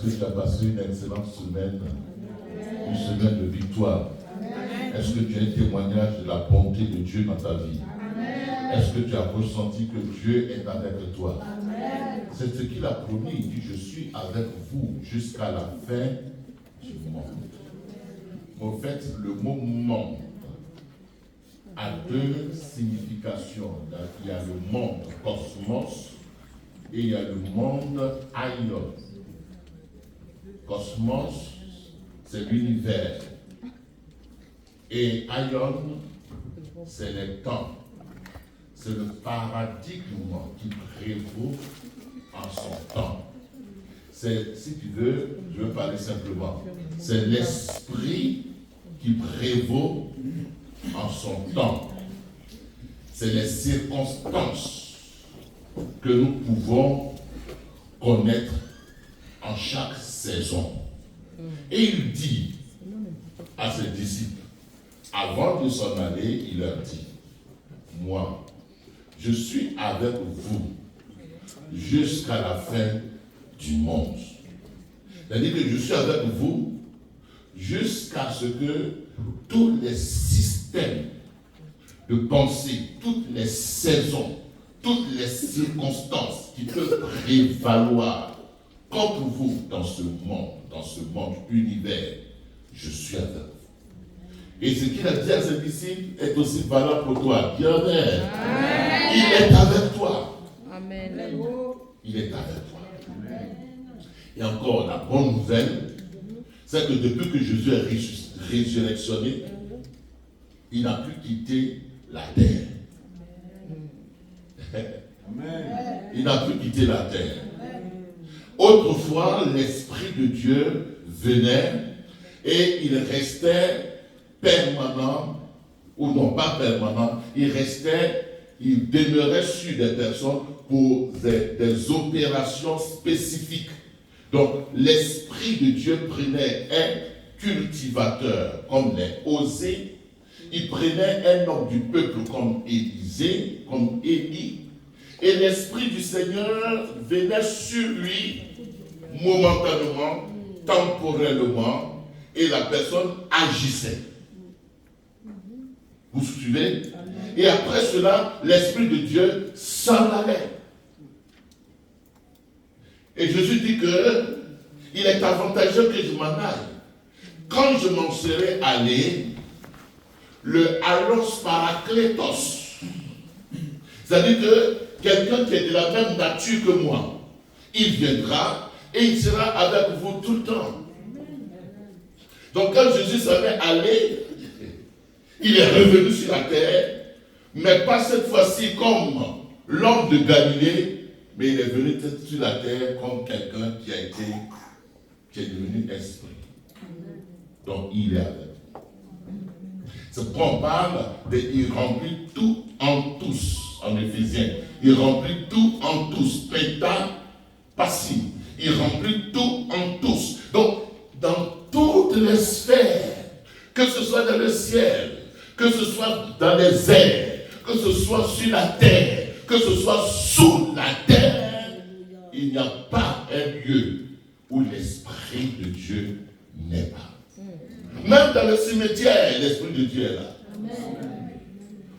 Est-ce que tu as passé une excellente semaine? Une semaine de victoire? Est-ce que tu as un témoignage de la bonté de Dieu dans ta vie? Est-ce que tu as ressenti que Dieu est avec toi? C'est ce qu'il a promis. Il dit, je suis avec vous jusqu'à la fin du monde. En fait, le mot monde a deux significations. Il y a le monde cosmos et il y a le monde aion. Cosmos, c'est l'univers. Et aion, c'est les temps. C'est le paradigme qui prévaut en son temps. C'est, si tu veux, je veux parler simplement, c'est l'esprit qui prévaut en son temps. C'est les circonstances que nous pouvons connaître en chaque saison. Et il dit à ses disciples, avant de s'en aller, il leur dit, moi, je suis avec vous jusqu'à la fin du monde. C'est-à-dire que je suis avec vous jusqu'à ce que tous les systèmes de pensée, toutes les saisons, toutes les circonstances qui peuvent prévaloir contre vous dans ce monde univers, je suis avec vous. Et ce qu'il a dit à ses disciples est aussi valable pour toi. Dis Amen. Il est avec toi. Amen. Il est avec toi. Et encore, la bonne nouvelle, c'est que depuis que Jésus est résurrectionné, il n'a plus quitté la terre. Il n'a plus quitté la terre. Autrefois, l'Esprit de Dieu venait et il restait permanent, ou non pas permanent, il demeurait sur des personnes pour des opérations spécifiques. Donc, l'Esprit de Dieu prenait un cultivateur comme les Osée, il prenait un homme du peuple comme Élisée, comme Élie, et l'Esprit du Seigneur venait sur lui momentanément, temporellement, et la personne agissait. Vous suivez? Et après cela, l'Esprit de Dieu s'en allait. Et Jésus dit que il est avantageux que je m'en aille. Quand je m'en serai allé, le allos parakletos, c'est-à-dire que quelqu'un qui est de la même nature que moi, il viendra et il sera avec vous tout le temps. Donc quand Jésus s'en est allé, il est revenu sur la terre, mais pas cette fois-ci comme l'homme de Galilée, mais il est venu sur la terre comme quelqu'un qui est devenu esprit. Donc il est avec nous. C'est pourquoi on parle il remplit tout en tous, en Éphésiens. Il remplit tout en tous. Péta, passif. Il remplit tout en tous. Donc, dans toutes les sphères, que ce soit dans le ciel, que ce soit dans les airs, que ce soit sur la terre, que ce soit sous la terre, il n'y a pas un lieu où l'Esprit de Dieu n'est pas. Même dans le cimetière, l'Esprit de Dieu est là.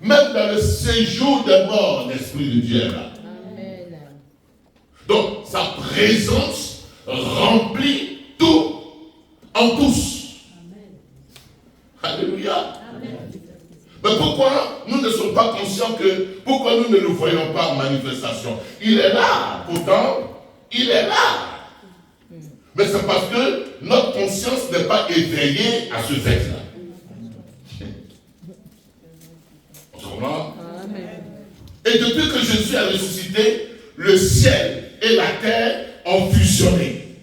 Même dans le séjour des morts, l'Esprit de Dieu est là. Donc, sa présence remplit tout en tous. Alléluia. Mais pourquoi nous ne sommes pas conscients pourquoi nous ne le voyons pas en manifestation? Il est là, pourtant, il est là. Mais c'est parce que notre conscience n'est pas éveillée à ce fait-là. On se comprend? Et depuis que Jésus a ressuscité, le ciel et la terre ont fusionné.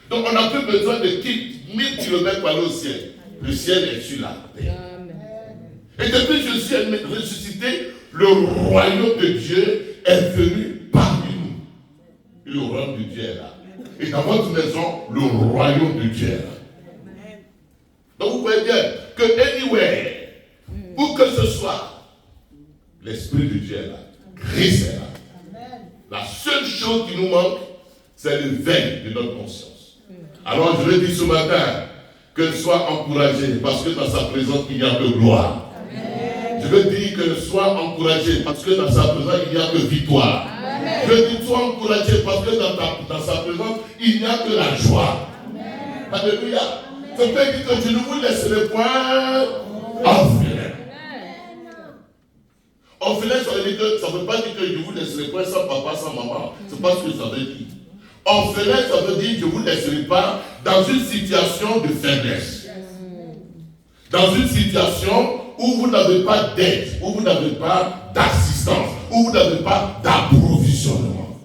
Donc on n'a plus besoin de 1000 km pour aller au ciel. Le ciel est sur la terre. Et depuis que Jésus est ressuscité, le royaume de Dieu est venu parmi nous. Et le royaume de Dieu est là. Et dans votre maison, le royaume de Dieu est là. Donc vous voyez bien que anywhere, où que ce soit, l'Esprit de Dieu est là. Christ est là. La seule chose qui nous manque, C'est l'éveil de notre conscience. Alors je veux dire ce matin, qu'elle soit encouragée, parce que dans sa présence, il n'y a que gloire. Amen. Je veux dire qu'elle soit encouragée, parce que dans sa présence, il n'y a que victoire. Amen. Je veux dire, sois encouragée, parce que dans sa présence, il n'y a que la joie. Amen. Alléluia. Ça veut dire que je ne vous laisserai point orphelin. Orphelin, ça ne veut pas dire que je vous laisserai point sans papa, sans maman. C'est pas ce que ça veut dire. Orphelin, ça veut dire que je ne vous laisserai pas dans une situation de faiblesse. Dans une situation où vous n'avez pas d'aide, où vous n'avez pas d'assistance, où vous n'avez pas d'approvisionnement.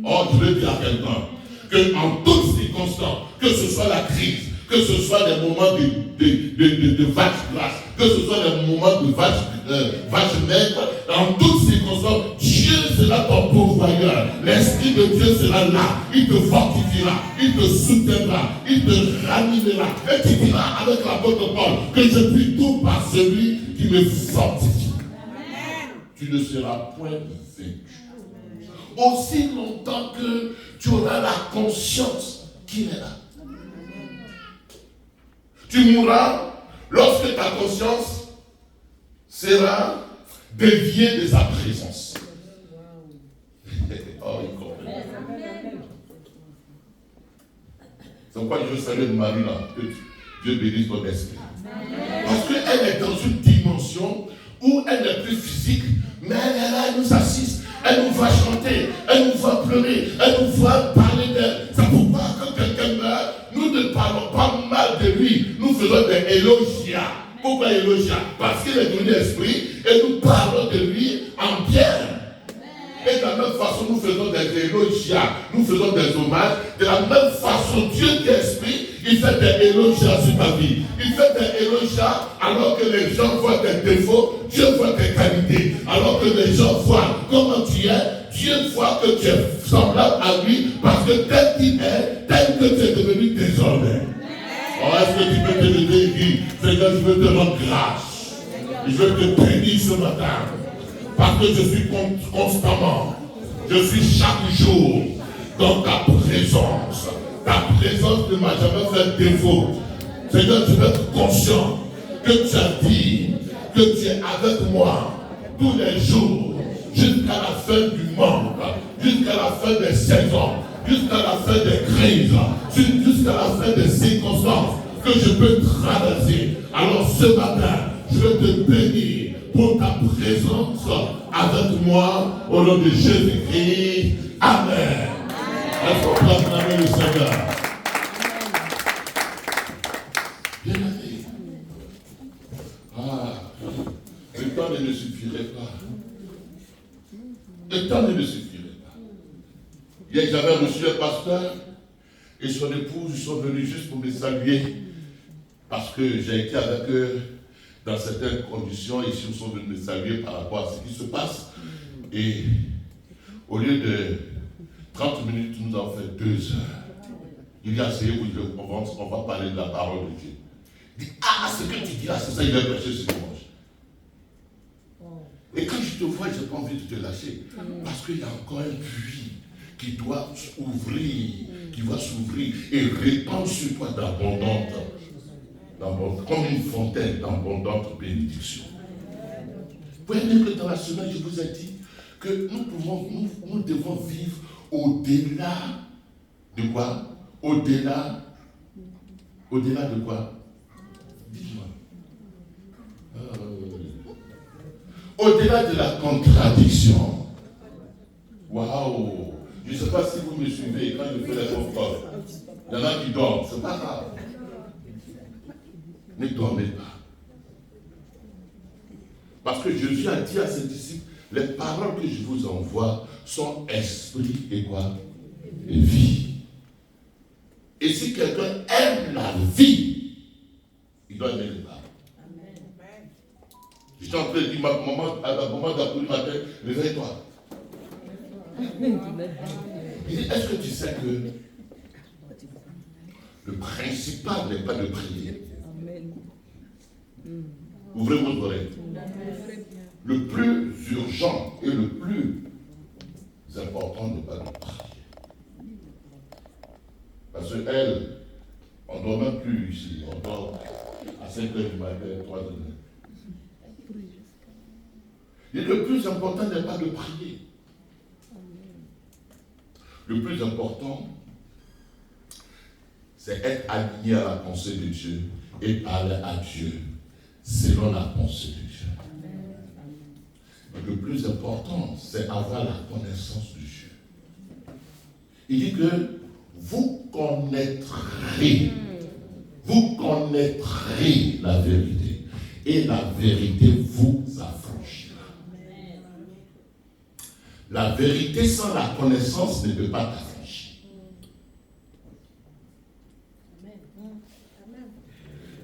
Or, je veux dire à quelqu'un qu'en toutes circonstances, que ce soit la crise, que ce soit des moments de vache grasse, que ce soit des moments de vache maigre, en toutes circonstances, Dieu sera ton pourvoyeur. L'Esprit de Dieu sera là. Il te fortifiera, il te soutiendra, il te ranimera. Et tu diras avec l'apôtre Paul que je puis tout par celui qui me fortifie. Amen. Tu ne seras point vaincu. Aussi longtemps que tu auras la conscience qu'il est là. Tu mourras lorsque ta conscience sera déviée de sa présence. Oh, il comprend. C'est pourquoi je veux saluer Marie là, que Dieu bénisse ton esprit. Parce qu'elle est dans une dimension où elle n'est plus physique, mais elle nous assiste, elle nous va chanter, elle nous va pleurer, elle nous va parler d'elle. C'est pourquoi quand quelqu'un meurt, nous ne parlons pas mal de lui, nous faisons des élogiats. Pourquoi élogiats? Parce qu'il est devenu esprit et nous parlons de lui en bien. Et de la même façon, nous faisons des élogiats, nous faisons des hommages. De la même façon, Dieu qui est esprit, il fait des élogiats sur ta vie. Il fait des élogiats alors que les gens voient tes défauts, Dieu voit tes qualités. Alors que les gens voient comment tu es, Dieu voit que tu es semblable à lui parce que tel qu'il est, tel que tu es devenu désormais. Oh, est-ce que tu peux te lever et dire, Seigneur, je veux te rendre grâce. Je veux te bénir ce matin. Parce que je suis constamment, je suis chaque jour dans ta présence. Ta présence ne m'a jamais fait défaut. Seigneur, je veux être conscient que tu as dit que tu es avec moi tous les jours, jusqu'à la fin du monde, jusqu'à la fin des saisons, jusqu'à la fin des crises, jusqu'à la fin des circonstances que je peux traverser. Alors ce matin, je veux te bénir pour ta présence avec moi au nom de Jésus-Christ. Amen. Est-ce qu'on peut acclamer le Seigneur? Bien aimé. Le temps ne me suffirait pas. Le temps ne me suffirait pas. Hier, j'avais reçu un pasteur et son épouse sont venus juste pour me saluer parce que j'ai été avec eux dans certaines conditions, et ils sont venus me saluer par rapport à ce qui se passe. Et au lieu de 30 minutes, nous avons fait 2 heures. Il a essayé, on va parler de la parole de Dieu. Il dit, ce que tu dis là, c'est ça, il va prêcher ce dimanche. Et quand je te vois, je n'ai pas envie de te lâcher. Parce qu'il y a encore un puits qui doit s'ouvrir, qui va s'ouvrir et répandre sur toi d'abondante. Comme une fontaine d'abondante bénédiction. Vous voyez bien que dans la semaine, je vous ai dit que nous devons vivre au-delà de quoi? Au-delà de quoi? Dis-moi. Au-delà de la contradiction. Waouh! Je ne sais pas si vous me suivez quand je fais les confrères. Il y en a qui dorment, c'est pas grave. Ne dormez pas. Parce que Jésus a dit à ses disciples, les paroles que je vous envoie sont esprit et quoi? Et vie. Et si quelqu'un aime la vie, il doit aimer les paroles. J'étais en train de dire à la maman d'appeler le matin, réveille-toi. Il dit, est-ce que tu sais que le principal n'est pas de prier? Ouvrez vos oreilles. Le plus urgent et le plus important n'est pas de prier. elle, on ne dort même plus ici. On dort à 5h du matin, 3h du matin. Et le plus important n'est pas de prier. Le plus important, c'est être aligné à la pensée de Dieu et parler à Dieu selon la pensée de Dieu. Le plus important, c'est avoir la connaissance de Dieu. Il dit que vous connaîtrez la vérité et la vérité vous affranchira. La vérité sans la connaissance ne peut pas t'affranchir.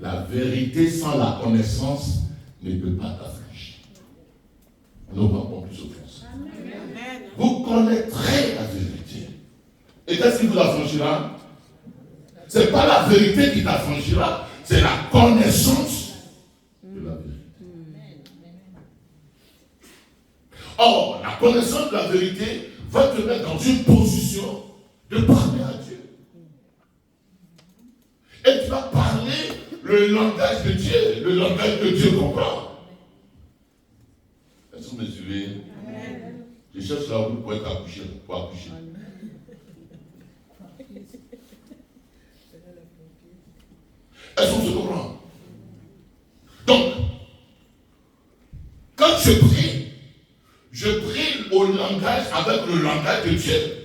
La vérité sans la connaissance ne peut pas t'affranchir. Nous n'avons plus offense. Vous connaîtrez la vérité. Et qu'est-ce qui vous affranchira? Ce n'est pas la vérité qui t'affranchira, c'est la connaissance de la vérité. Or, la connaissance de la vérité va te mettre dans une position de parler à Dieu. Et tu vas parler le langage de Dieu, le langage que Dieu comprend. Est-ce que vous me suivez? Je cherche la route pour être accouché, pour accoucher. Est-ce qu'on se comprend? Donc, quand je prie au langage avec le langage de Dieu.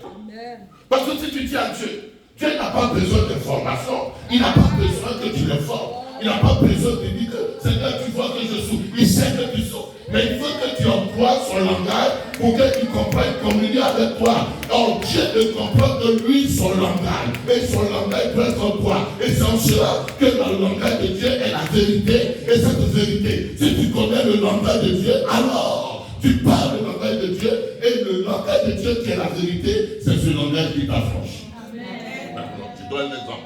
Parce que si tu dis à Dieu, Dieu n'a pas besoin d'information, il n'a pas besoin que tu l'informes, il n'a pas besoin de dire que Seigneur, tu vois que je souffre, il sait que tu souffres. Mais il faut que tu emploies son langage pour qu'il comprenne, communier avec toi. Or, Dieu ne comprend que lui, son langage. Et son langage peut être toi. Et c'est en cela que le langage de Dieu est la vérité. Et cette vérité, si tu connais le langage de Dieu, alors tu parles le langage de Dieu. Et le langage de Dieu qui est la vérité, c'est ce langage qui t'affranchit. Maintenant, je donne un exemple.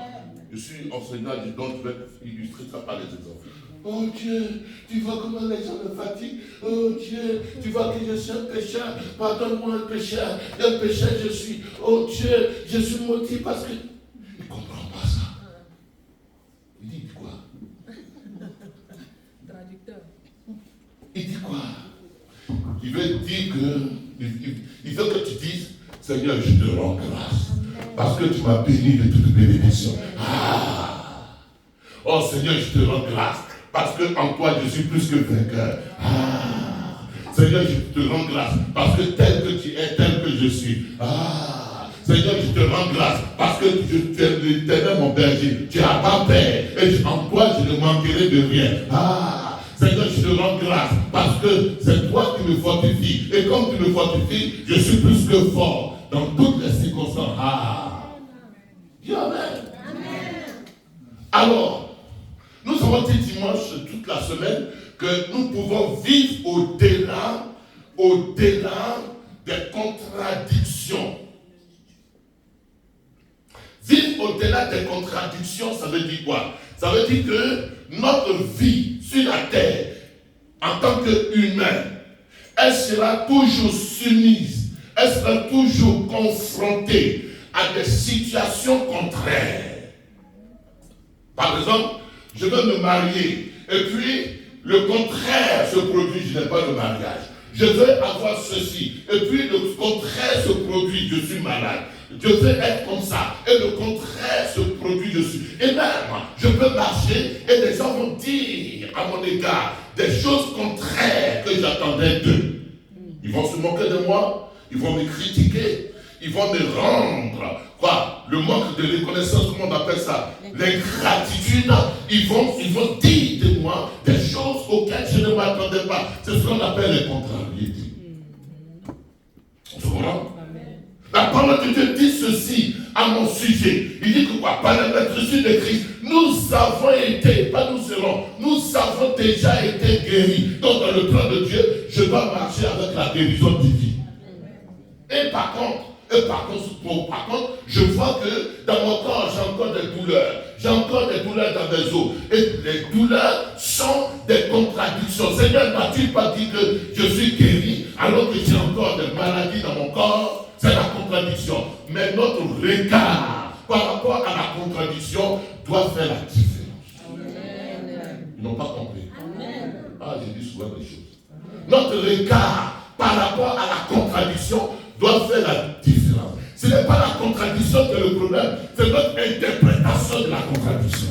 Je suis enseignant, donc je vais illustrer ça par les exemples. Oh Dieu, tu vois comment les gens me fatiguent. Oh Dieu, tu vois que je suis un pécheur. Pardonne-moi un pécheur je suis. Oh Dieu, je suis maudit parce que... Il ne comprend pas ça. Il dit quoi? Traducteur. Il dit quoi? Il veut dire que... Il veut que tu dises, Seigneur, je te rends grâce. Parce que tu m'as béni de toute bénédiction. Ah! Oh Seigneur, je te rends grâce. Parce que en toi, je suis plus que vainqueur. Ah! Seigneur, je te rends grâce. Parce que tel que tu es, tel que je suis. Ah! Seigneur, je te rends grâce. Parce que tu es l'éternel mon berger. Tu n'as pas peur. Et en toi, je ne manquerai de rien. Ah! Seigneur, je te rends grâce. Parce que c'est toi qui me fortifies. Et comme tu me fortifies, je suis plus que fort. Dans toutes les circonstances. Ah! Dis Amen. Alors, nous avons dit dimanche toute la semaine que nous pouvons vivre au-delà des contradictions. Vivre au-delà des contradictions, ça veut dire quoi? Ça veut dire que notre vie sur la terre, en tant qu'humain, elle sera toujours soumise, elle sera toujours confrontée à des situations contraires. Par exemple, je veux me marier, et puis le contraire se produit, je n'ai pas le mariage. Je veux avoir ceci, et puis le contraire se produit, je suis malade. Je veux être comme ça, et le contraire se produit, je suis. Et même, je peux marcher, et les gens vont dire à mon égard des choses contraires que j'attendais d'eux. Ils vont se moquer de moi, ils vont me critiquer, ils vont me rendre, le manque de reconnaissance, comment on appelle ça? L'ingratitude. Ils vont dire de moi des choses auxquelles je ne m'attendais pas. C'est ce qu'on appelle les contrariétés. On se comprend? La parole de Dieu dit ceci à mon sujet. Il dit que quoi? Par la maîtrise de Christ, nous avons été, pas nous serons, nous avons déjà été guéris. Donc dans le plan de Dieu, je dois marcher avec la guérison divine. Et par contre, je vois que dans mon corps, j'ai encore des douleurs. J'ai encore des douleurs dans mes os. Et les douleurs sont des contradictions. Seigneur, n'a-t-il pas dit que je suis guéri alors que j'ai encore des maladies dans mon corps? C'est la contradiction. Mais notre regard par rapport à la contradiction doit faire la différence. Amen. Ils n'ont pas compris. Amen. Ah, j'ai dit souvent des choses. Notre regard par rapport à la contradiction doit faire la différence. Ce n'est pas la contradiction qui est le problème, c'est notre interprétation de la contradiction.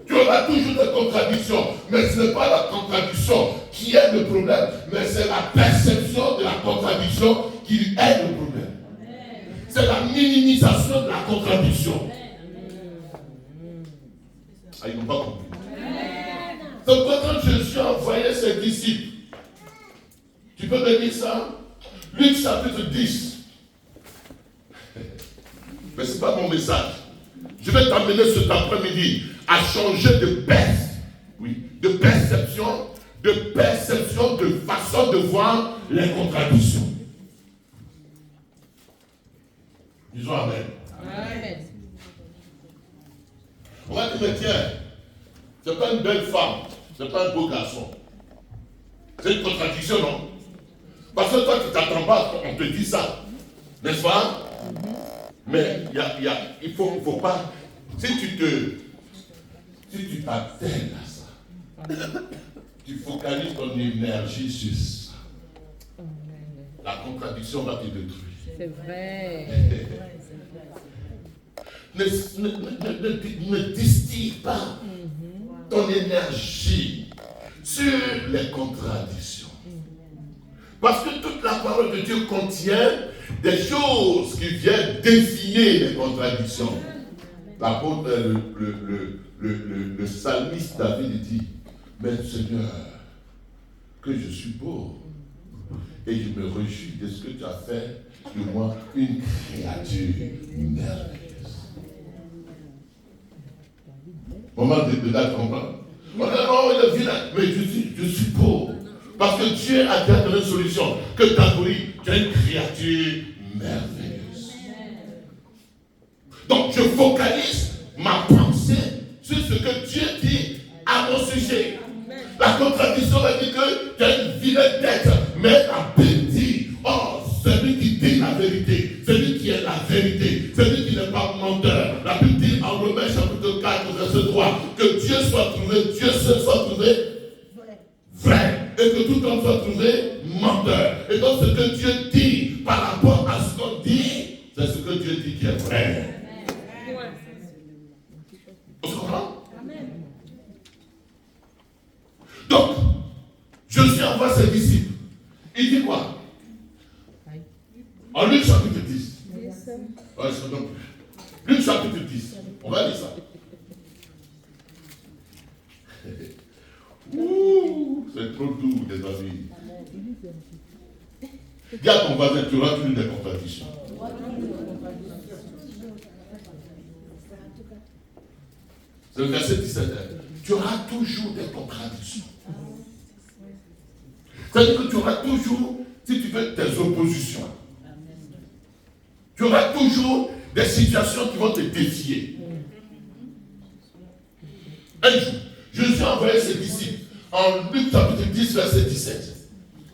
Tu auras toujours des contradictions, mais ce n'est pas la contradiction qui est le problème, mais c'est la perception de la contradiction qui est le problème. C'est la minimisation de la contradiction. Ah, ils n'ont pas compris. Donc quand Jésus a envoyé ses disciples, tu peux me dire ça? Luc chapitre 10. Mais ce n'est pas mon message. Je vais t'amener cet après-midi à changer de perception, de façon de voir les contradictions. Disons Amen. Amen. On va dire, mais tiens, c'est pas une belle femme, c'est pas un beau garçon. C'est une contradiction, non? Parce que toi, tu t'attends pas, on te dit ça. N'est-ce pas? Mais il faut pas. Si tu t'attelles à ça, tu focalises ton énergie sur ça, la contradiction va te détruire. C'est vrai. Ne distille pas ton énergie sur les contradictions. Parce que toute la parole de Dieu contient des choses qui viennent défier les contradictions. L'apôtre, le psalmiste David dit, mais Seigneur, que je suis pauvre et je me réjouis de ce que tu as fait de moi une créature merveilleuse. Moment de la comprendre. On a non, il est vilain, mais je suis pauvre. Parce que Dieu a déjà donné une solution. Que tu as pris, tu es une créature merveilleuse. Donc je focalise ma pensée sur ce que Dieu dit à mon sujet. La contradiction va dire que tu es une vilaine tête, mais la Bible dit, oh, celui qui dit la vérité, celui qui est la vérité, celui qui n'est pas menteur. La Bible dit en Romains chapitre 4, verset 3, que Dieu seul soit trouvé vrai. Et que tout homme soit trouvé menteur. Et donc ce que Dieu dit par rapport à ce qu'on dit, c'est ce que Dieu dit qui est vrai. Vous comprenez? Donc, Jésus envoie ses disciples. Il dit quoi? En Luc chapitre 10. Luc chapitre 10. On va lire ça. Ouh, c'est trop doux, les amis. Dis à ton voisin, tu auras toujours des contradictions. C'est le verset 17. Tu auras toujours des contradictions. C'est-à-dire que tu auras toujours, si tu veux, des oppositions. Tu auras toujours des situations qui vont te défier. Un jour, Jésus a envoyé ses disciples en Luc chapitre 10, verset 17.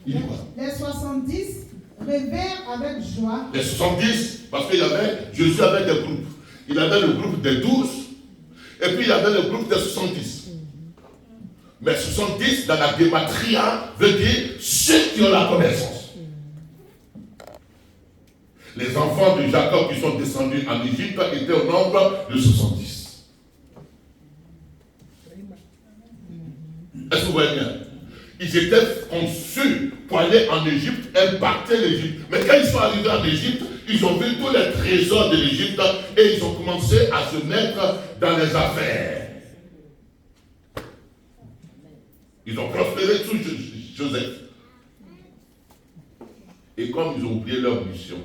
Il dit quoi? Les 70 révèrent avec joie. Les 70, parce qu'il y avait, Jésus avait des groupes. Il avait le groupe des 12, et puis il avait le groupe des 70. Mais 70 dans la gématria veut dire ceux qui ont la connaissance. Les enfants de Jacob qui sont descendus en Égypte étaient au nombre de 70. Est-ce que vous voyez bien? Ils étaient conçus pour aller en Égypte, impacter l'Égypte. Mais quand ils sont arrivés en Égypte, ils ont vu tous les trésors de l'Égypte et ils ont commencé à se mettre dans les affaires. Ils ont prospéré sous Joseph. Et comme ils ont oublié leur mission,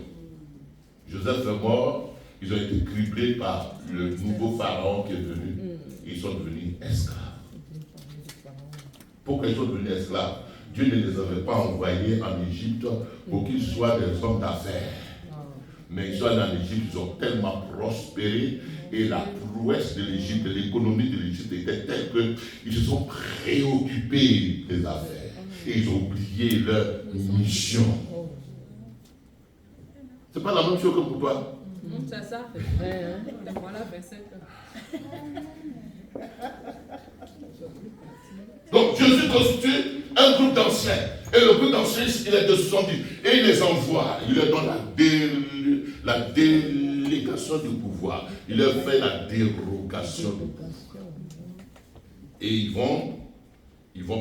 Joseph est mort, ils ont été criblés par le nouveau pharaon qui est venu. Ils sont devenus esclaves. Pourquoi ils sont devenus esclaves? Dieu ne les avait pas envoyés en Égypte pour qu'ils soient des hommes d'affaires. Mais ils sont allés en Égypte, ils ont tellement prospéré et la prouesse de l'Égypte, l'économie de l'Égypte était telle qu'ils se sont préoccupés des affaires et ils ont oublié leur mission. C'est pas la même chose que pour toi. C'est ça. Voilà, 25 ans. Donc Jésus constitue un groupe d'anciens. Et le groupe d'anciens, il est de 70. Et il les envoie. Il leur donne la délégation du pouvoir. Il leur fait la dérogation du pouvoir. Et ils vont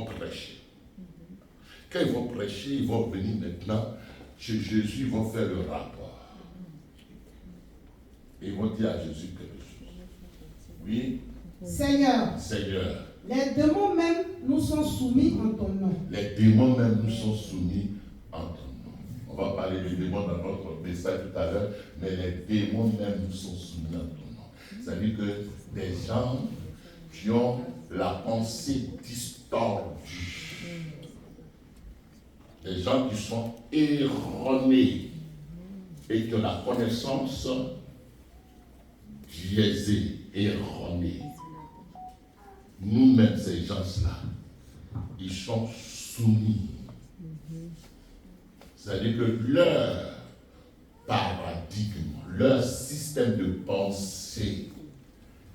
prêcher. Quand ils vont prêcher, ils vont venir maintenant chez Jésus, ils vont faire le rapport. Et ils vont dire à Jésus quelque chose. Oui. Seigneur, les démons même nous sont soumis en ton nom. Les démons même nous sont soumis en ton nom. On va parler des démons dans notre message tout à l'heure, mais les démons même nous sont soumis en ton nom. C'est-à-dire que des gens qui ont la pensée distordue, des gens qui sont erronés et qui ont la connaissance biaisée, erronée. Nous-mêmes, ces gens-là, ils sont soumis. C'est-à-dire que leur paradigme, leur système de pensée,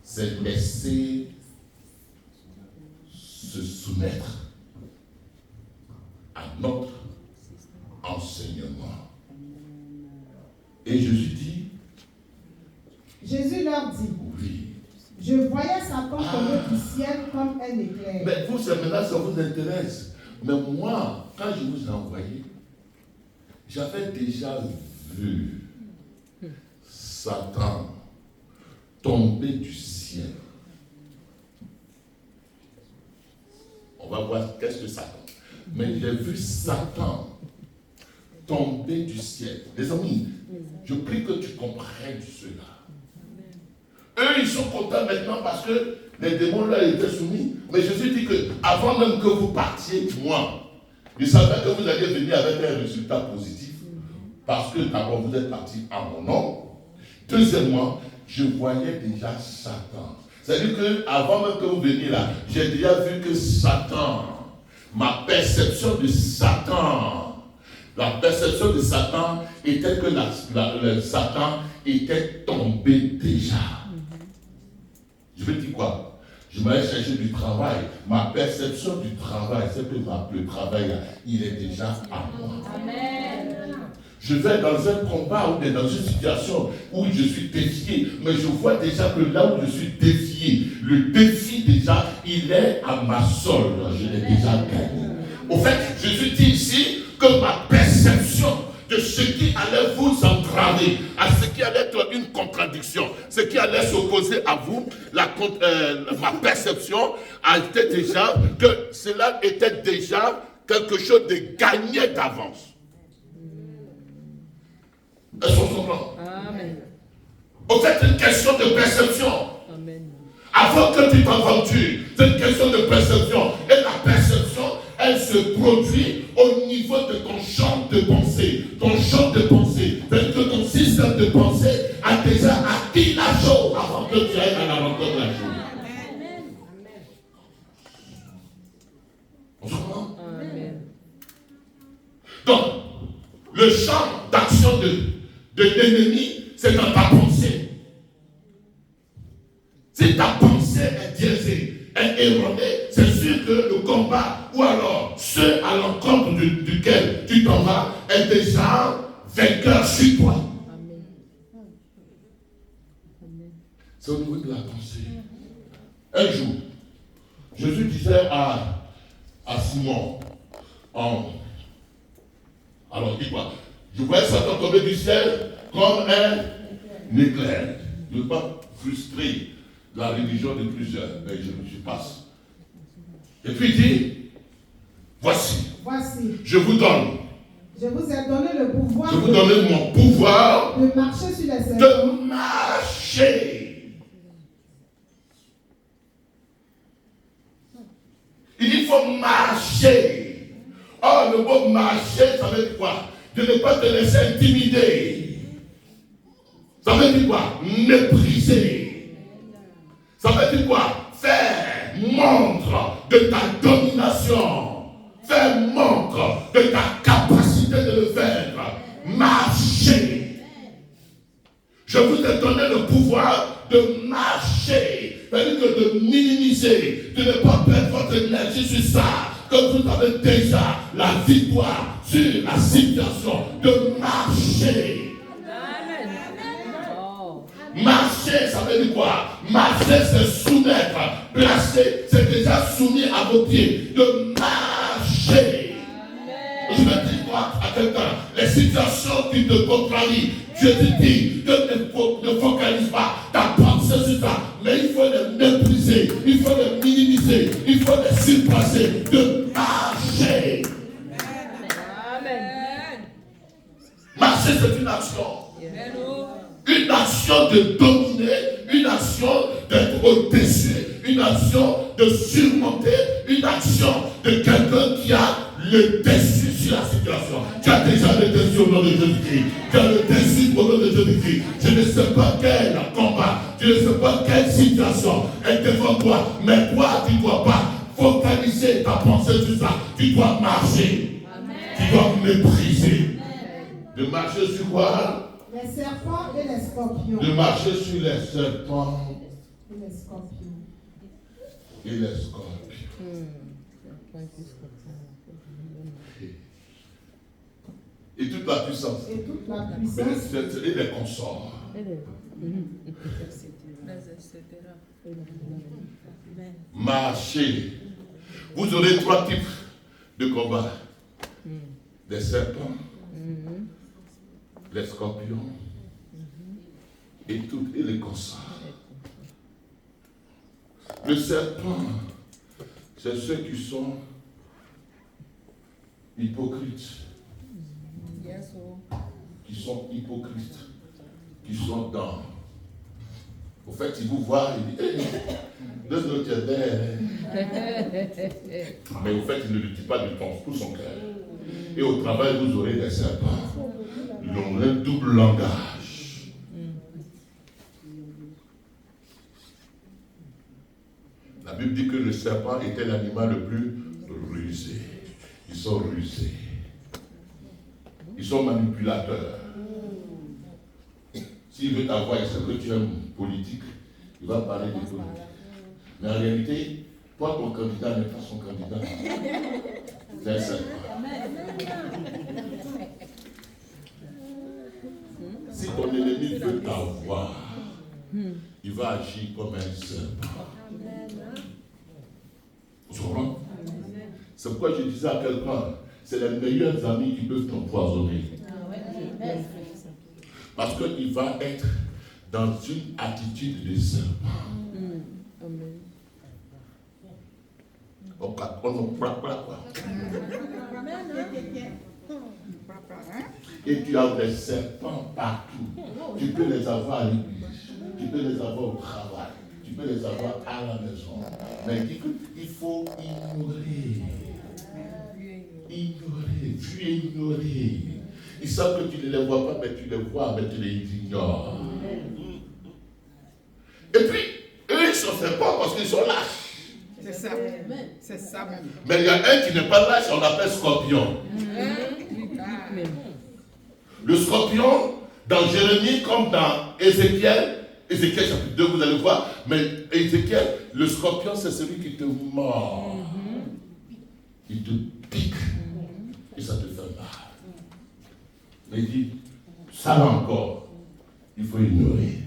c'est laisser se soumettre à notre enseignement. Et Jésus leur dit, oui. Je voyais Satan tomber du ciel comme un éclair. Mais vous, c'est maintenant, ça vous intéresse. Mais moi, quand je vous ai envoyé, j'avais déjà vu Satan tomber du ciel. On va voir qu'est-ce que Satan. Mais j'ai vu Satan tomber du ciel. Les amis, je prie que tu comprennes cela. Eux, ils sont contents maintenant parce que les démons là étaient soumis. Mais Jésus dit que avant même que vous partiez, moi, je savais que vous alliez venir avec un résultat positif. Parce que d'abord, vous êtes partis à mon nom. Deuxièmement, je voyais déjà Satan. C'est-à-dire qu'avant même que vous veniez là, j'ai déjà vu que Satan, ma perception de Satan, la perception de Satan était que le Satan était tombé déjà. Je veux dire quoi? Je m'allais chercher du travail. Ma perception du travail, c'est que le travail, il est déjà à moi. Amen. Je vais dans un combat ou bien dans une situation où je suis défié, mais je vois déjà que là où je suis défié, le défi déjà, il est à ma solde. Je l'ai déjà gagné. Au fait, Jésus dit ici que ma perception de ce qui allait vous entraver, à ce qui allait être une contradiction, ce qui allait s'opposer à vous, ma perception a été déjà que cela était déjà quelque chose de gagné d'avance. Est-ce qu'on comprend? Amen. Au fait, c'est une question de perception. Amen. Avant que tu t'aventures, c'est une question de perception. Et la perception, elle se produit au niveau de ton champ de pensée. Ton champ de pensée, c'est que ton système de pensée a déjà acquis la chose avant que tu ailles à la rencontre de la chose. On se comprend? Amen. Donc, le champ d'action de l'ennemi, c'est dans ta pensée. Si ta pensée est biaisée, est erronée, c'est sûr que le combat, ou alors ceux à l'encontre duquel tu t'en vas, est déjà vainqueur sur toi. C'est au niveau de la pensée. Un jour, Jésus disait à Simon, alors dis quoi? Je voyais Satan tomber du ciel comme un éclair. Je ne veux pas frustrer la religion de plusieurs, mais je passe. Et puis il dit, voici, je vous donne. Je vous ai donné le pouvoir. Je vous donne mon pouvoir de marcher sur les serpents. De marcher. Il dit, il faut marcher. Oh, le mot marcher, ça veut dire quoi? De ne pas te laisser intimider. Ça veut dire quoi? Mépriser. Ça veut dire quoi? Faire montre de ta domination. Faire montre de ta capacité de le faire. Marcher. Je vous ai donné le pouvoir de marcher, c'est-à-dire que de minimiser, de ne pas perdre votre énergie sur ça, que vous avez déjà la victoire sur la situation, de marcher. Marcher, ça veut dire quoi? Marcher, c'est soumettre. Placer, c'est déjà soumis à vos pieds. De marcher. Je vais dire quoi à quelqu'un? Les situations qui te contrarient, Dieu te dit, ne focalise pas ta pensée sur ça, mais il faut les mépriser, il faut les minimiser, il faut les surpasser, de marcher. Amen. Marcher, c'est une action. Une action de dominer, une action d'être au-dessus, une action de surmonter, une action de quelqu'un qui a le dessus sur la situation. Tu as déjà le dessus au nom de Jésus-Christ. Tu as le dessus au nom de Jésus-Christ. Je ne sais pas quel combat, je ne sais pas quelle situation est devant toi, mais toi, tu ne dois pas focaliser ta pensée sur ça. Tu dois marcher. Amen. Tu dois mépriser. De marcher sur quoi? Les serpents et les scorpions. De marcher sur les serpents et les scorpions. Et les scorpions. Et toute la puissance. Et toute la puissance. Et les consorts. Marcher. Vous aurez 3 types de combats. Des serpents. Les scorpions et les consorts. Le serpent, c'est ceux qui sont hypocrites. Qui sont hypocrites. Qui sont dans. Au fait, il vous voit, il dit, hey, deux autres mais au fait, il ne le dit pas de tout son cœur. Et au travail, vous aurez des serpents. Ils ont un double langage. La Bible dit que le serpent était l'animal le plus rusé. Ils sont rusés. Ils sont manipulateurs. S'il veut t'avoir, il sait que tu es politique, il va parler de politique. Mais en réalité, toi, ton candidat n'est pas son candidat. C'est un serpent. Si ton ennemi veut t'avoir, il va agir comme un serpent. Vous comprenez? C'est pourquoi je disais à quelqu'un, c'est les meilleurs amis qui peuvent t'empoisonner. Parce qu'il va être dans une attitude de serpent. Et tu as des serpents partout. Tu peux les avoir à l'église, tu peux les avoir au travail, tu peux les avoir à la maison. Mais il faut ignorer. Ignorer. Ils savent que tu ne les vois pas, mais tu les vois, mais tu les ignores. Et puis, eux, ils ne se font pas parce qu'ils sont lâches. C'est ça. C'est ça même. Mais il y a un qui n'est pas lâche, on l'appelle scorpion. Le scorpion, dans Jérémie comme dans Ézéchiel chapitre 2, vous allez voir, mais Ézéchiel, le scorpion, c'est celui qui te mord. Il te pique et ça te fait mal. Mais il dit, ça là encore, il faut ignorer.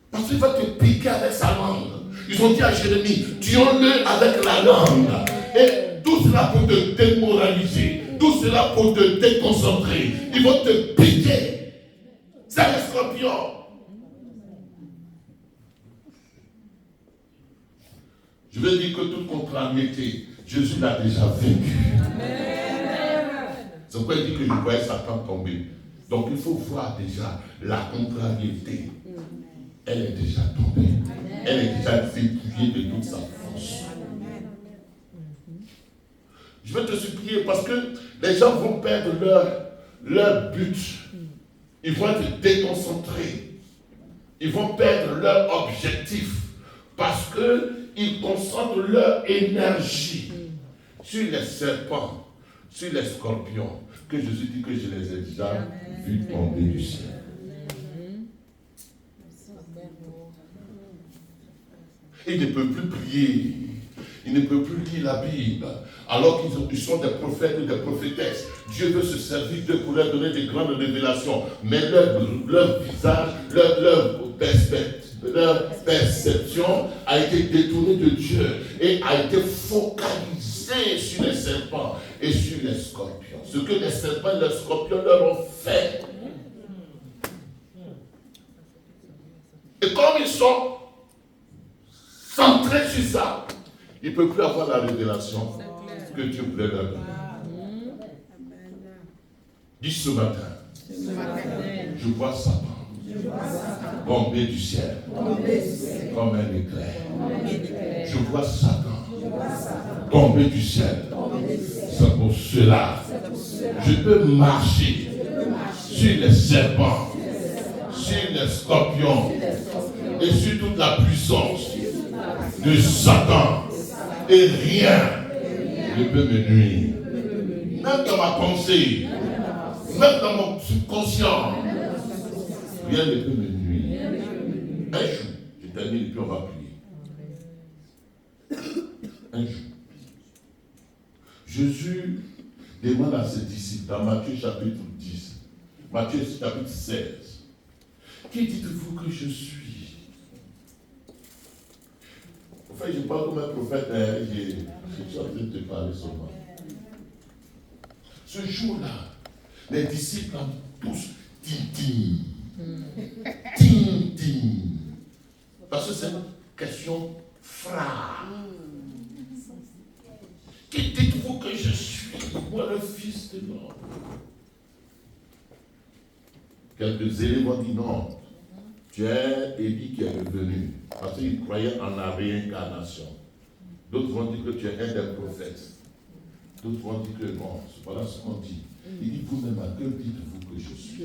Parce qu'il va te piquer avec sa langue. Ils ont dit à Jérémie, tuons-le avec la langue. Et tout cela pour te démoraliser. Tout cela pour te déconcentrer. Ils vont te piquer. C'est le scorpion. Je veux dire que toute contrariété, Jésus l'a déjà vécu. C'est pourquoi il dit que je voyais Satan tomber. Donc il faut voir déjà la contrariété. Elle est déjà tombée. Elle est déjà dépouillée de toute sa force. Je vais te supplier parce que les gens vont perdre leur but. Ils vont être déconcentrés. Ils vont perdre leur objectif parce qu'ils concentrent leur énergie sur les serpents, sur les scorpions, que Jésus dit que je les ai déjà vus tomber du ciel. Il ne peut plus prier. Il ne peut plus lire la Bible. Alors qu'ils sont des prophètes et des prophétesses. Dieu veut se servir d'eux pour leur donner des grandes révélations. Mais leur visage, leur perception a été détournée de Dieu et a été focalisée sur les serpents et sur les scorpions. Ce que les serpents et les scorpions leur ont fait. Et comme ils sont centrés sur ça, ils ne peuvent plus avoir la révélation que Dieu voulait leur donner. Dis ce matin, je vois Satan tomber du ciel comme un éclair. Je vois Satan tomber du ciel. C'est pour cela je peux marcher sur les serpents, sur les scorpions et sur toute la puissance de Satan. Et rien ne peut me nuire. Même dans ma pensée, même dans mon subconscient, rien ne peut me nuire. Un jour, je termine et puis on va prier. Un jour, Jésus demande à ses disciples dans Matthieu chapitre 10, Matthieu chapitre 16, qui dites-vous que je suis? Enfin, je parle comme un prophète, je suis en train de te parler seulement. Ce jour-là, les disciples ont tous tin-tin. Tin-tin. Parce que c'est une question frère. Qui dites-vous que je suis? Moi, le Fils de l'homme. Quelques éléments disent non. Tu es Élie qui est revenu. Parce qu'ils croyaient en la réincarnation. D'autres vont dire que tu es un des prophètes. D'autres vont dire que non, voilà ce qu'on dit. Il dit vous-même, à que dites-vous que je suis?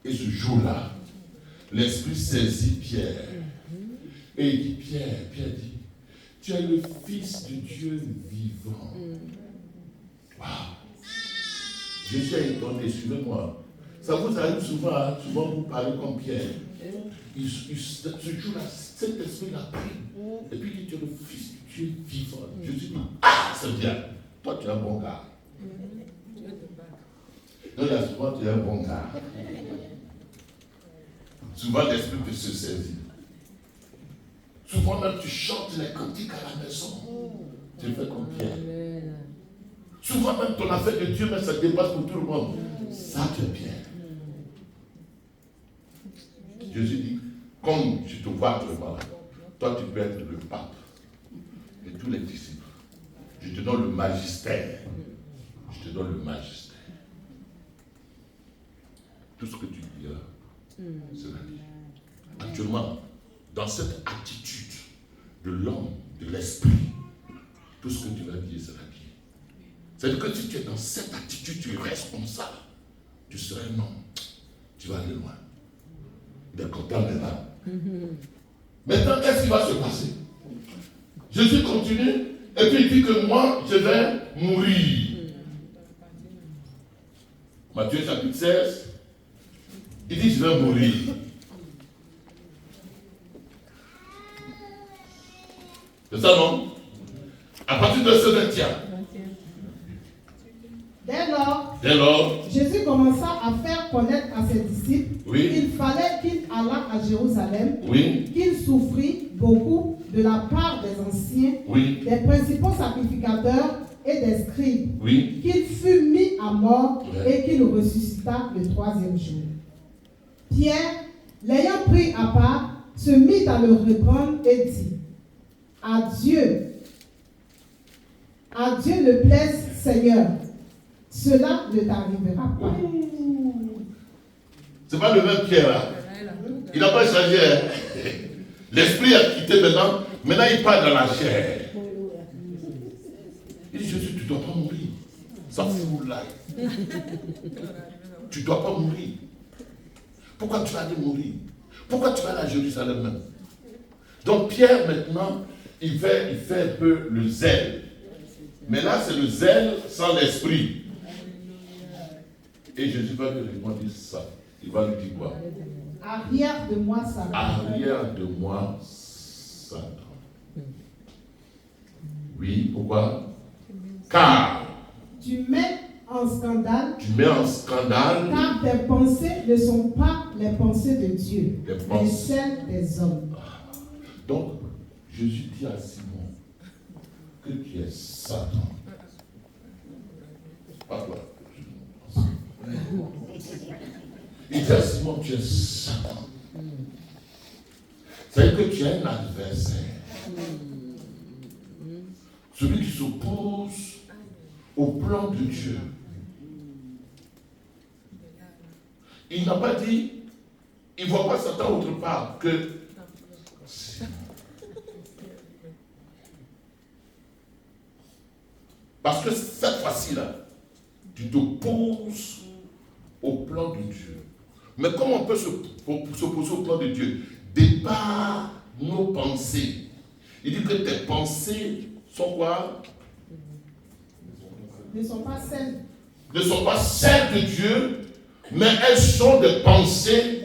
Et ce jour-là, l'Esprit saisit Pierre. Et il dit Pierre dit, tu es le Fils de Dieu vivant. Waouh! Jésus est étonné, suivez-moi. Ça vous arrive souvent, hein? Souvent vous parlez comme Pierre. Ce jour-là, cet esprit l'a pris. Et puis il dit, tu es le Fils de Dieu vivant. Jésus dit, ah, c'est bien. Toi, tu es un bon gars. Non, il y a souvent, tu es un bon gars. Souvent, l'esprit peut se saisir. Souvent, même, tu chantes les cantiques à la maison. Tu fais comme Pierre. Souvent, même, ton affaire de Dieu, mais ça dépasse pour tout le monde. Ça, tu es Pierre. Jésus dit, comme je te vois actuellement, toi tu peux être le pape de tous les disciples. Je te donne le magistère. Je te donne le magistère. Tout ce que tu diras sera dit. Actuellement, dans cette attitude de l'homme, de l'esprit, tout ce que tu vas dire sera dit. C'est-à-dire que si tu es dans cette attitude, tu restes comme ça, tu seras un homme. Tu vas aller loin. Il est content maintenant. Maintenant, qu'est-ce qui va se passer? Jésus continue, et puis il dit que moi, je vais mourir. Matthieu chapitre 16, il dit, je vais mourir. C'est ça, non? À partir de ce 21. Dès lors, Jésus commença à faire connaître à ses disciples qu'il fallait qu'il allât à Jérusalem, qu'il souffrit beaucoup de la part des anciens, des principaux sacrificateurs et des scribes, qu'il fut mis à mort et qu'il ressuscita le 3e jour. Pierre, l'ayant pris à part, se mit à le reprendre et dit, à Dieu le plaise, Seigneur. Cela ne t'arrivera pas. C'est pas le même Pierre là. Il n'a pas changé. L'esprit a quitté maintenant. Maintenant il part dans la chair. Il dit Jésus, tu ne dois pas mourir. Ça fout là. Tu ne dois pas mourir. Pourquoi tu vas aller mourir? Pourquoi tu vas aller à Jérusalem même? Donc Pierre maintenant, il fait un peu le zèle. Mais là c'est le zèle sans l'esprit. Et Jésus va lui répondre ça. Il va lui dire quoi? Arrière de moi, Satan. Arrière de moi, Satan. Oui, pourquoi? Car tu mets en scandale, car tes pensées ne sont pas les pensées de Dieu, mais pensées. celles des hommes. Donc, Jésus dit à Simon que tu es Satan. Pas toi. Il dit à Simon, tu es Satan. C'est-à-dire que tu es un adversaire. Celui qui s'oppose au plan de Dieu. Il n'a pas dit, il ne voit pas Satan autre part que parce que cette fois-ci-là, tu t'opposes au plan de Dieu. Mais comment on peut s'opposer au plan de Dieu? De par nos pensées. Il dit que tes pensées sont quoi? Ne sont pas celles Ne sont pas celles de Dieu, mais elles sont des pensées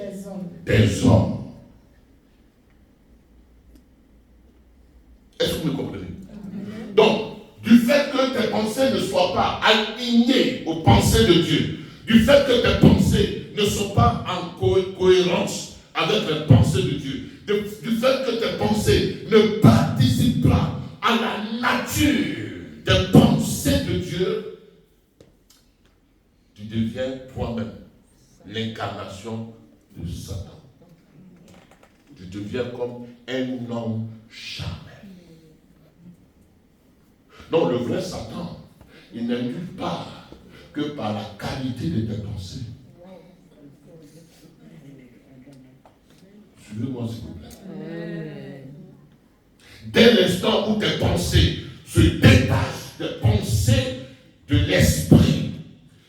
des hommes. Est-ce que vous me comprenez? Donc, du fait que tes pensées ne soient pas alignées aux pensées de Dieu, du fait que tes pensées ne sont pas en cohérence avec les pensées de Dieu, du fait que tes pensées ne participent pas à la nature des pensées de Dieu, tu deviens toi-même l'incarnation de Satan. Tu deviens comme un homme charnel. Non, le vrai Satan, il n'est nulle part que par la qualité de tes pensées. Suivez-moi s'il vous plaît. Dès l'instant où tes pensées se détachent des pensées de l'esprit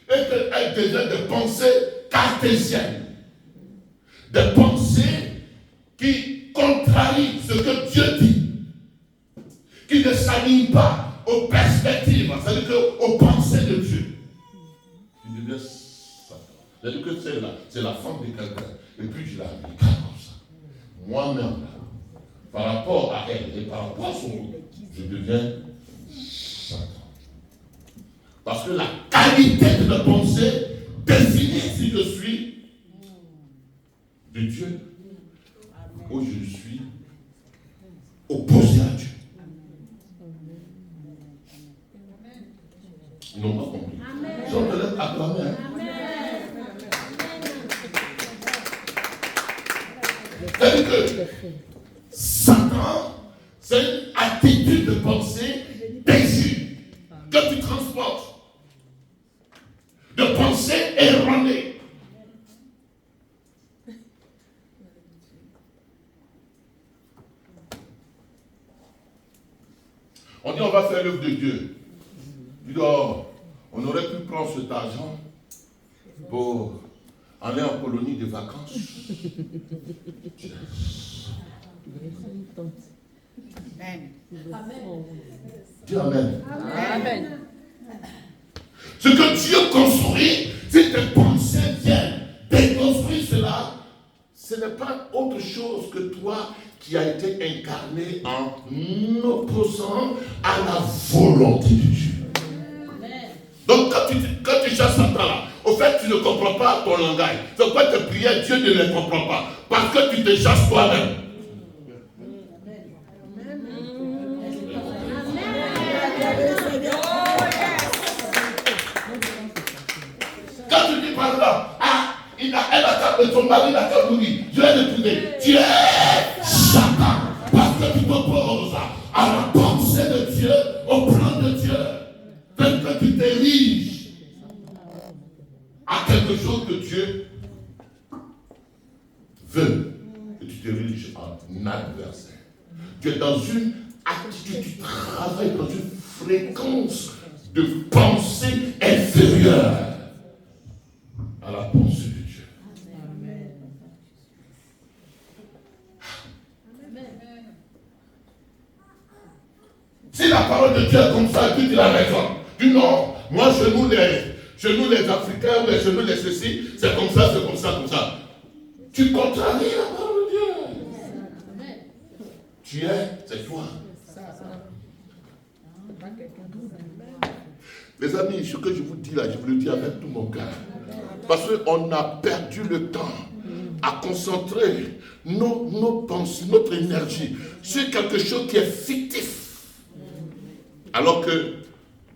et qu'elles deviennent des pensées cartésiennes, des pensées qui contrarient ce que Dieu dit, qui ne s'alignent pas aux perspectives, c'est-à-dire aux pensées de Dieu. Tu deviens Satan. C'est-à-dire que c'est la femme de quelqu'un. Et puis tu la regardes comme ça. Moi-même, par rapport à elle et par rapport à son rôle, je deviens Satan. Parce que la qualité de la pensée définit si je suis de Dieu ou je suis opposé à Dieu. Ils n'ont pas compris. Ils ont peut-être acclamé. C'est-à-dire que Satan, c'est une attitude de pensée déçue que tu transportes. De pensée erronée. On dit on va faire l'œuvre de Dieu. Il dit, oh, on aurait pu prendre cet argent pour aller en colonie de vacances. Amen. Dis Amen. Amen. Ce que Dieu construit, si tes pensées viennent déconstruire cela, ce n'est pas autre chose que toi qui as été incarné en opposant à la volonté de Dieu. Donc quand tu cherches Satan là, au fait tu ne comprends pas ton langage. C'est pourquoi tes prières, Dieu ne les comprend pas. Parce que tu te cherches toi-même. Quand tu dis par exemple, elle a ton mari n'a qu'à mourir, je vais l'épouser. Tu es Satan. Parce que tu t'opposes à la pensée de Dieu, au plan de Dieu. Peut-être que tu t'ériges à quelque chose que Dieu veut. Et tu t'ériges en adversaire. Tu es dans une attitude, tu travailles dans une fréquence de pensée inférieure à la pensée de Dieu. Amen. Si la parole de Dieu est comme ça, tu dis la raison. Dis non, moi chez nous les Africains, ou chez nous les ceci, c'est comme ça, c'est comme ça, comme ça. Tu contraries la parole de Dieu. Tu es, c'est toi. Les amis, ce que je vous dis là, je vous le dis avec tout mon cœur. Parce qu'on a perdu le temps à concentrer nos pensées, notre énergie sur quelque chose qui est fictif. Alors que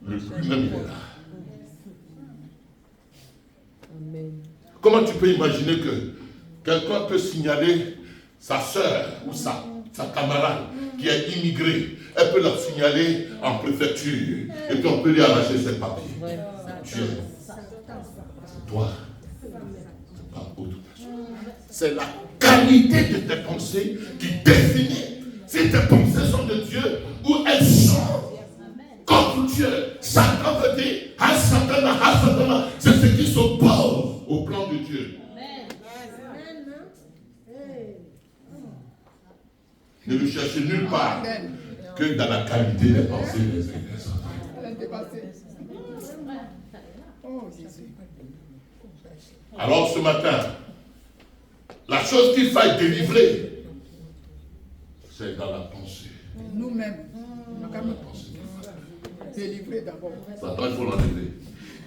le lui-même est là. Comment tu peux imaginer que quelqu'un peut signaler sa soeur ou sa camarade qui est immigrée, elle peut la signaler en préfecture et puis on peut lui arracher ses papiers. Tu es. C'est toi. C'est pas autre personne. C'est la qualité de tes pensées qui définit si tes pensées sont de Dieu ou elles sont contre Dieu. Satan veut dire, Satan, c'est ce qui s'oppose au plan de Dieu. Ne le cherchez nulle part que dans la qualité des pensées des uns. Alors ce matin, la chose qu'il faille délivrer, c'est dans la pensée. Nous-mêmes, délivrer d'abord. Satan, il faut l'enlever.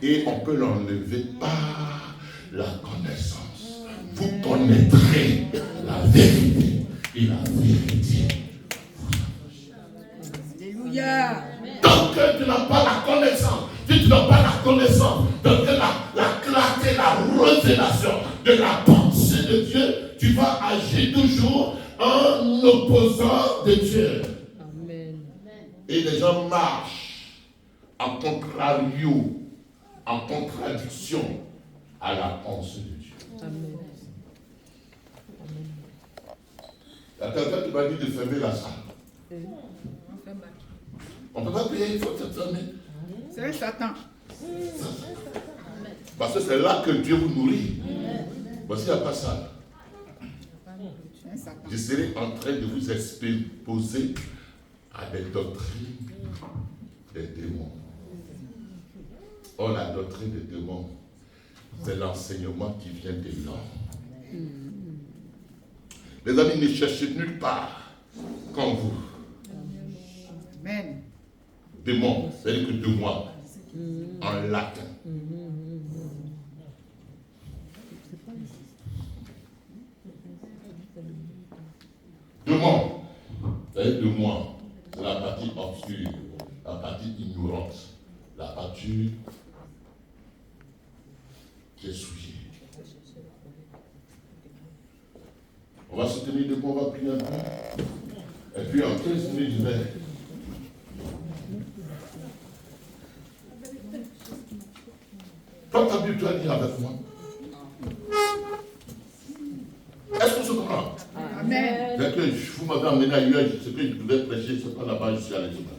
Et on peut l'enlever par la connaissance. Vous connaîtrez la vérité. Et la vérité. Alléluia. Tant que tu n'as pas la connaissance, si tu n'as pas la connaissance, donc la clarté, la révélation de la pensée de Dieu, tu vas agir toujours en opposant de Dieu. Amen. Et les gens marchent en contrario, en contradiction à la pensée de Dieu. Amen. Il y a quelqu'un qui m'a dit de fermer la salle. On ne peut pas prier, il faut se fermer. C'est Satan. Parce que c'est là que Dieu vous nourrit. Voici la passage. Je serai en train de vous exposer à des doctrines des démons. Or, la doctrine des démons, c'est l'enseignement qui vient de l'homme. Les amis, ne cherchez nulle part comme vous. Amen. Démon, c'est-à-dire que de moi, en latin. Démon, c'est-à-dire de moi, c'est la partie obscure, la partie ignorante, la partie qui est souillée. On va se tenir debout, on va prier un peu. Et puis en 15 minutes, je vais. Toi, ta Bible, tu vas lire avec moi. Est-ce qu'on se comprend? Amen. C'est que vous m'avez emmené ailleurs, ce que je devais prêcher, c'est pas là-bas, je suis allé ce matin.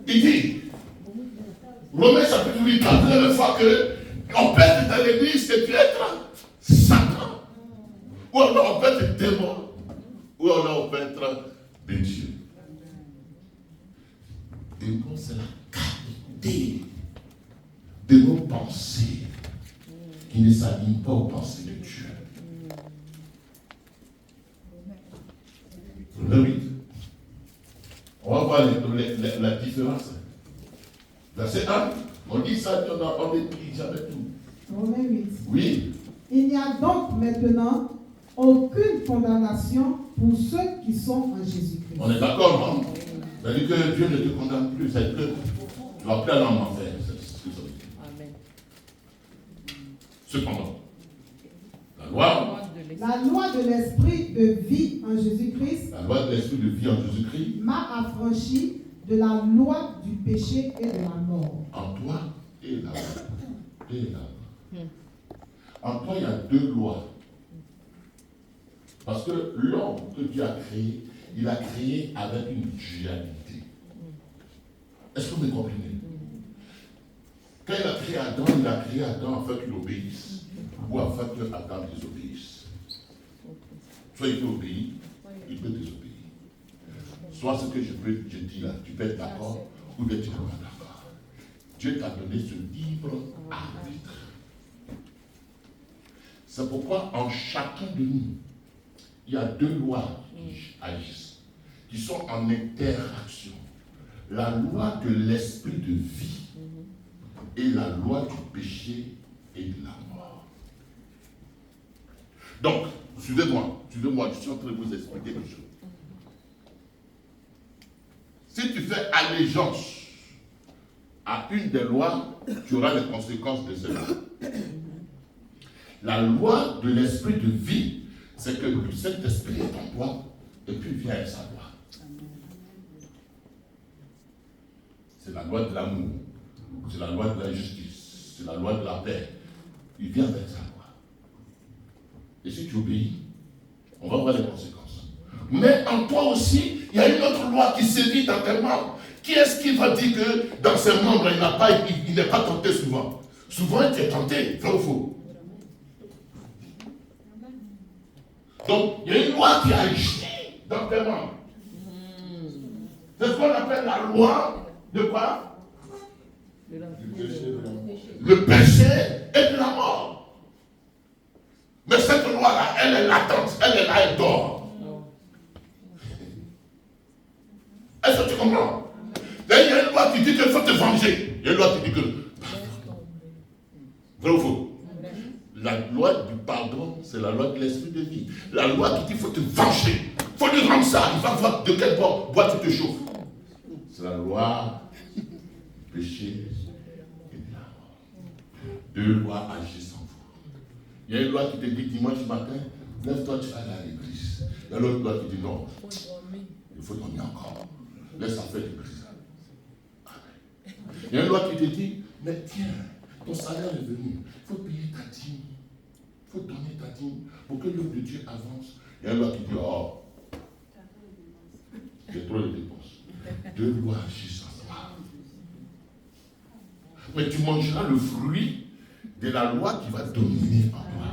Il dit, Romains chapitre 8, la première fois qu'on peut être dans l'église, c'est peut être Satan. Ou alors on peut être démon. Ou alors on peut être de Dieu. Démon, c'est la qualité de nos pensées qui ne s'alignent pas aux pensées de Dieu. Romains 8. On va voir la différence. Verset 1, on dit ça, on ne dit jamais tout. Romains 8. Oui. Il n'y a donc maintenant aucune condamnation pour ceux qui sont en Jésus-Christ. On est d'accord, non? C'est-à-dire que Dieu ne te condamne plus, c'est que tu vas plus aller en enfer. C'est ce que ça veut dire. Amen. Cependant, la loi de l'esprit de vie en Jésus-Christ, la loi de l'esprit de vie en Jésus-Christ m'a affranchi de la loi du péché et de la mort. En toi et là-bas. Et là-bas. En toi, il y a deux lois. Parce que l'homme que Dieu a créé, il a créé avec une dualité. Est-ce que vous me comprenez? Quand il a créé Adam afin qu'il obéisse, ou afin que Adam désobéisse. Soit il peut obéir, il peut désobéir. Soit ce que je dis là, tu peux être d'accord, ou bien tu n'es pas d'accord. Dieu t'a donné ce libre arbitre. C'est pourquoi en chacun de nous, il y a deux lois qui agissent, qui sont en interaction. La loi de l'esprit de vie et la loi du péché et de la mort. Donc, suivez-moi, je suis en train de vous expliquer quelque chose. Si tu fais allégeance à une des lois, tu auras les conséquences de ces lois. La loi de l'esprit de vie, c'est que le Saint-Esprit est en toi et puis vient avec sa loi. C'est la loi de l'amour, c'est la loi de la justice, c'est la loi de la paix. Il vient avec sa loi. Et si tu obéis, on va voir les conséquences. Mais en toi aussi, il y a une autre loi qui sévit dans tes membres. Qui est-ce qui va dire que dans ses membres, il n'est pas tenté souvent? Souvent, il est tenté, vrai ou faux? Donc, il y a une loi qui agit dans tes membres. C'est ce qu'on appelle la loi de quoi? Le péché et de la mort. Mais cette loi-là, elle est latente, elle est là, elle dort. Est-ce que tu comprends? Il y a une loi qui dit qu'il faut te venger. Il y a une loi qui dit que... Vrai ou faux? La loi du pardon, c'est la loi de l'esprit de vie. La loi qui dit qu'il faut te venger. Il faut lui rendre ça. Il va voir de quel bois tu te chauffes. C'est la loi du péché et de la mort. Deux lois agissent en vous. Il y a une loi qui te dit dimanche matin, lève-toi, tu vas aller à l'église. Il y a l'autre loi qui dit non. Il faut dormir encore. Laisse ça faire l'église. Il y a une loi qui te dit, mais tiens, ton salaire est venu, il faut payer ta dîme, il faut donner ta dîme pour que l'œuvre de Dieu avance. Il y a une loi qui dit, oh, j'ai trop de dépenses. Deux lois agissent en toi. Mais tu mangeras le fruit de la loi qui va dominer en toi.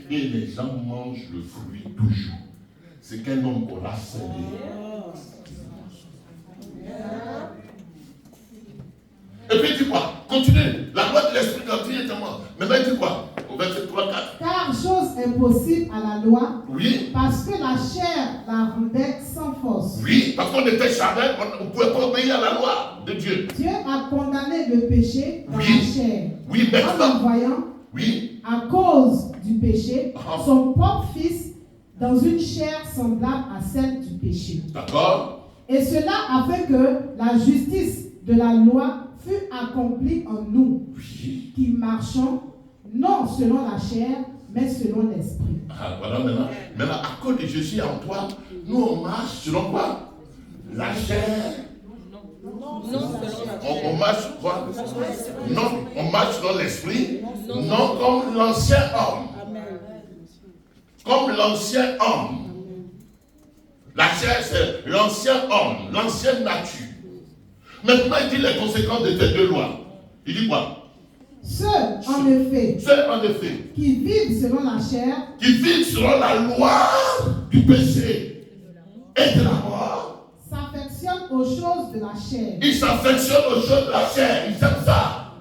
Et les gens mangent le fruit toujours. C'est qu'un homme aura cédé. Et puis il dit quoi? Continue. La loi de l'esprit de vie est en moi. Mais il dit quoi? Au verset 3, 4. Car chose impossible à la loi, Oui. Parce que la chair la rendait sans force. Oui, parce qu'on était charnel, on ne pouvait pas obéir à la loi de Dieu. Dieu a condamné le péché dans Oui. la chair. Oui, En maintenant. envoyant, Oui. à cause du péché, Ah. son propre fils dans une chair semblable à celle du péché. D'accord. Et cela a fait que la justice de la loi fut accomplie en nous, Oui. qui marchons non selon la chair, mais selon l'esprit. Ah, voilà maintenant. Maintenant, à cause de Jésus en toi, nous on marche selon quoi? La chair. Non, selon la On marche quoi? Non, on marche dans l'esprit. Non comme l'ancien homme. Comme l'ancien homme. La chair, c'est l'ancien homme, l'ancienne nature. Maintenant, il dit les conséquences de ces deux lois. Il dit quoi? Ceux, en effet, qui vivent selon la chair, qui vivent selon la loi du péché et de la mort, s'affectionnent aux choses de la chair. ils s'affectionnent aux choses de la chair. Ils aiment ça.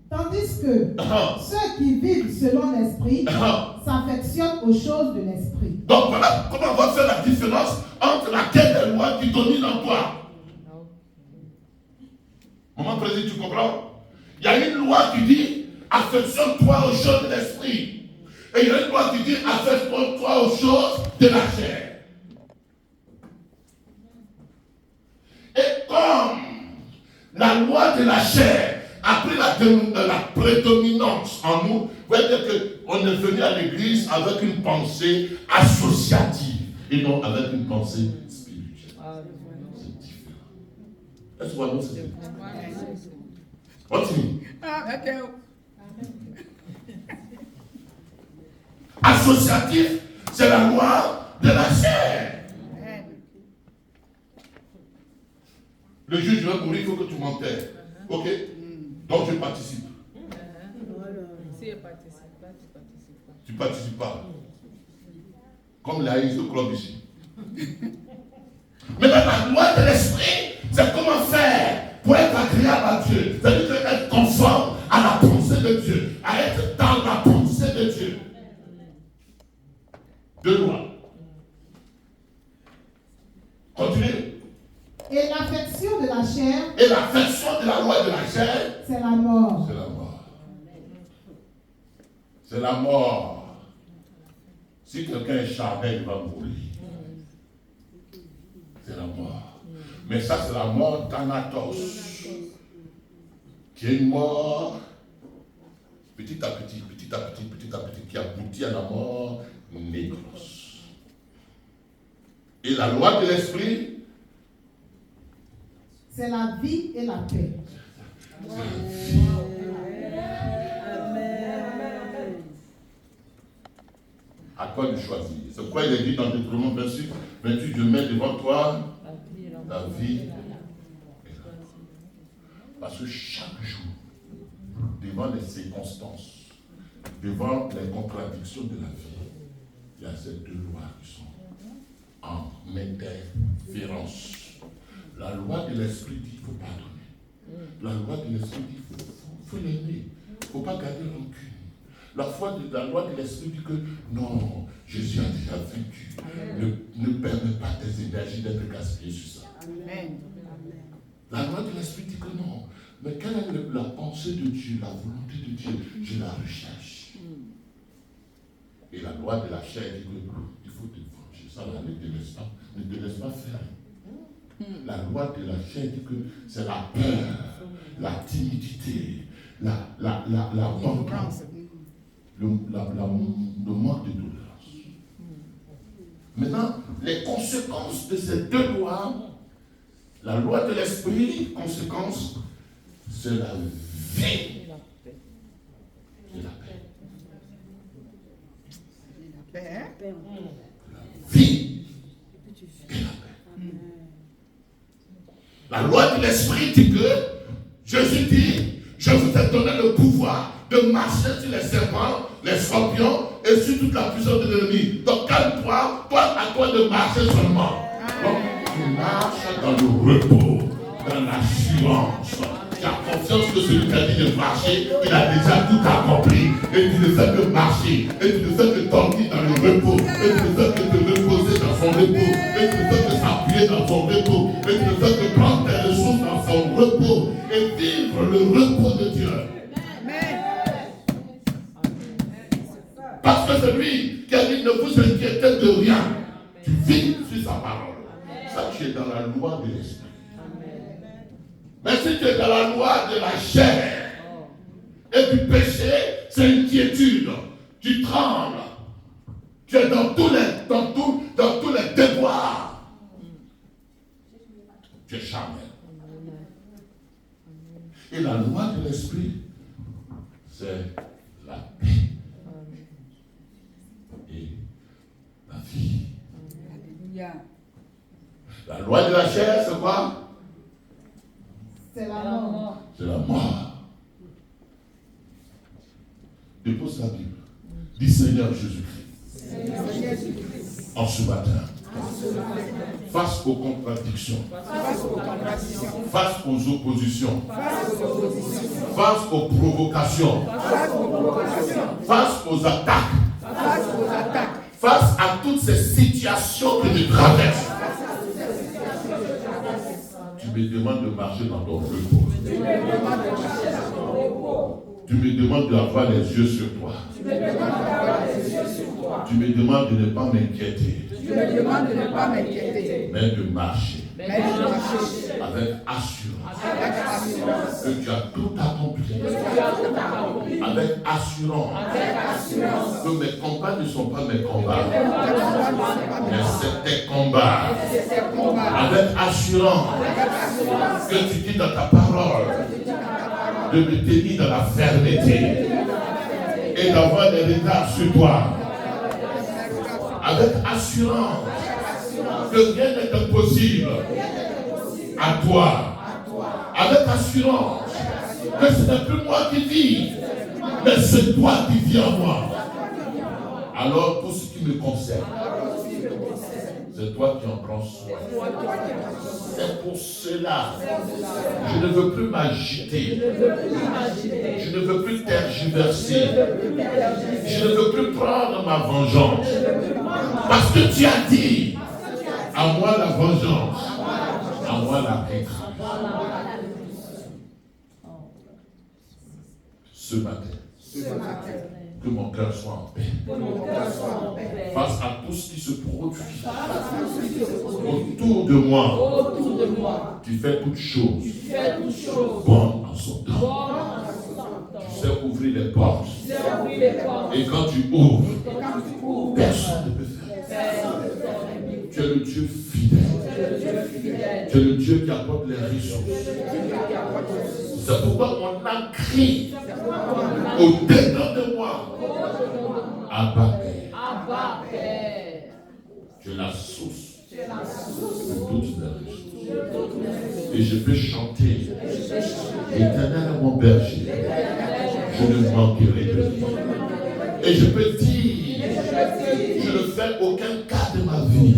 Tandis que ceux qui vivent selon l'esprit s'affectionnent aux choses de l'esprit. Donc voilà comment on va faire la différence entre laquelle des lois qui dominent en toi. Maman président, tu comprends? Il y a une loi qui dit affectionne-toi aux choses de l'esprit. Et il y a une loi qui dit affectionne-toi aux choses de la chair. Et comme la loi de la chair a pris la prédominance en nous, vous voyez dire qu'on est venu à l'église avec une pensée associative et non avec une pensée spirituelle. C'est différent. Est-ce que vous c'est continue. Associatif, c'est la loi de la chair. Le juge va mourir, il faut que tu m'enterres. Ok? Donc je participe. Si elle participe pas, tu participes pas. Tu participes pas. Comme la haïs au club ici. Mais dans la loi de l'esprit, c'est comment faire pour être agréable à Dieu. C'est-à-dire être conforme à la pensée de Dieu, à être 2 lois. Continuez. Et l'affection de la chair. Et l'affection de la loi de la chair. C'est la mort. C'est la mort. C'est la mort. Si quelqu'un est charnel, il va mourir. C'est la mort. Mais ça, c'est la mort d'Anatos. Qui est une mort petit à petit, qui aboutit à la mort nécros. Et la loi de l'esprit, c'est la vie et la paix. À toi de choisir. C'est quoi il est dit dans Deutéronome 28, je mets devant toi la vie et la mort. Parce que chaque jour, devant les circonstances, devant les contradictions de la vie, il y a ces 2 lois qui sont en interférence. La loi de l'esprit dit qu'il faut pardonner. La loi de l'esprit dit qu'il faut l'aimer. Il ne faut pas garder rancune. La loi de l'esprit dit que non, Jésus a déjà vaincu. Ne permets pas tes énergies d'être gaspillées sur ça. Amen. La loi de l'esprit dit que non. Mais quelle est la pensée de Dieu, la volonté de Dieu? Je la recherche. Et la loi de la chair dit qu'il faut te venger. Ça, là, ne te laisse pas faire. La loi de la chair dit que c'est la peur, la timidité, le manque de tolérance. Maintenant, les conséquences de ces 2 lois, la loi de l'esprit, conséquence, c'est la vie et la paix. La paix. La vie et la paix. La loi de l'esprit dit que Jésus dit, je vous ai donné le pouvoir de marcher sur les serpents, les scorpions et sur toute la puissance de l'ennemi. Donc calme-toi, à toi de marcher seulement. Donc tu marches dans le repos, dans l'assurance. Tu as confiance que celui qui a dit de marcher, il a déjà tout accompli. Et tu ne fais que marcher, et tu ne fais que dormir dans le repos, et tu ne fais que te reposer dans son repos, et tu ne fais que s'appuyer dans son repos, et tu ne fais que prendre tes ressources dans son repos, et vivre le repos de Dieu. Parce que celui qui a dit ne vous inquiétez de rien, tu vis sur sa parole. Ça, tu es dans la loi de l'esprit. Mais si tu es dans la loi de la chair et du péché, c'est inquiétude. Tu trembles. Tu es dans tous les déboires. Tu es charnel. Et la loi de l'esprit, c'est la paix et la vie. Alléluia. La loi de la chair, c'est quoi? C'est la mort. C'est la mort. Dépose la Bible. Dis Seigneur Jésus-Christ. En ce matin. Face aux contradictions. Face aux oppositions. Face aux provocations. Face aux attaques. Face à toutes ces situations que tu traverses. Tu me demandes de marcher dans ton repos. Tu me demandes d'avoir les yeux sur toi. Tu me demandes de ne pas m'inquiéter. Mais de marcher. Avec assurance. Que tu as tout accompli. Avec assurance. Que mes combats ne sont pas mes combats. Mais c'est tes combats. Avec assurance. Que tu dis dans ta parole. De me tenir dans la fermeté. Et d'avoir des regards sur toi. Avec assurance. Que rien n'est impossible à toi. Avec assurance que ce n'est plus moi qui vis, mais c'est toi qui vis en moi. Alors, pour ce qui me concerne, C'est toi qui en prends soin. C'est pour cela. Je ne veux plus m'agiter. Je ne veux plus tergiverser. Je ne veux plus prendre ma vengeance. Parce que tu as dit, à moi la vengeance, à moi la rétribution. Ce matin, que mon cœur soit en paix. Face à tout ce qui se produit autour de moi, tu fais toutes choses bonnes en son temps. Tu sais ouvrir les portes. Et quand tu ouvres, personne ne peut faire. Tu es le Dieu fidèle. Tu es le Dieu qui apporte les ressources. C'est pourquoi on a crié au-dedans de moi. Abba Père. Tu es la source de toutes les ressources. Et je peux chanter. Éternel est mon berger. Je ne manquerai de rien. Et je peux dire, je ne fais aucun cas de ma vie.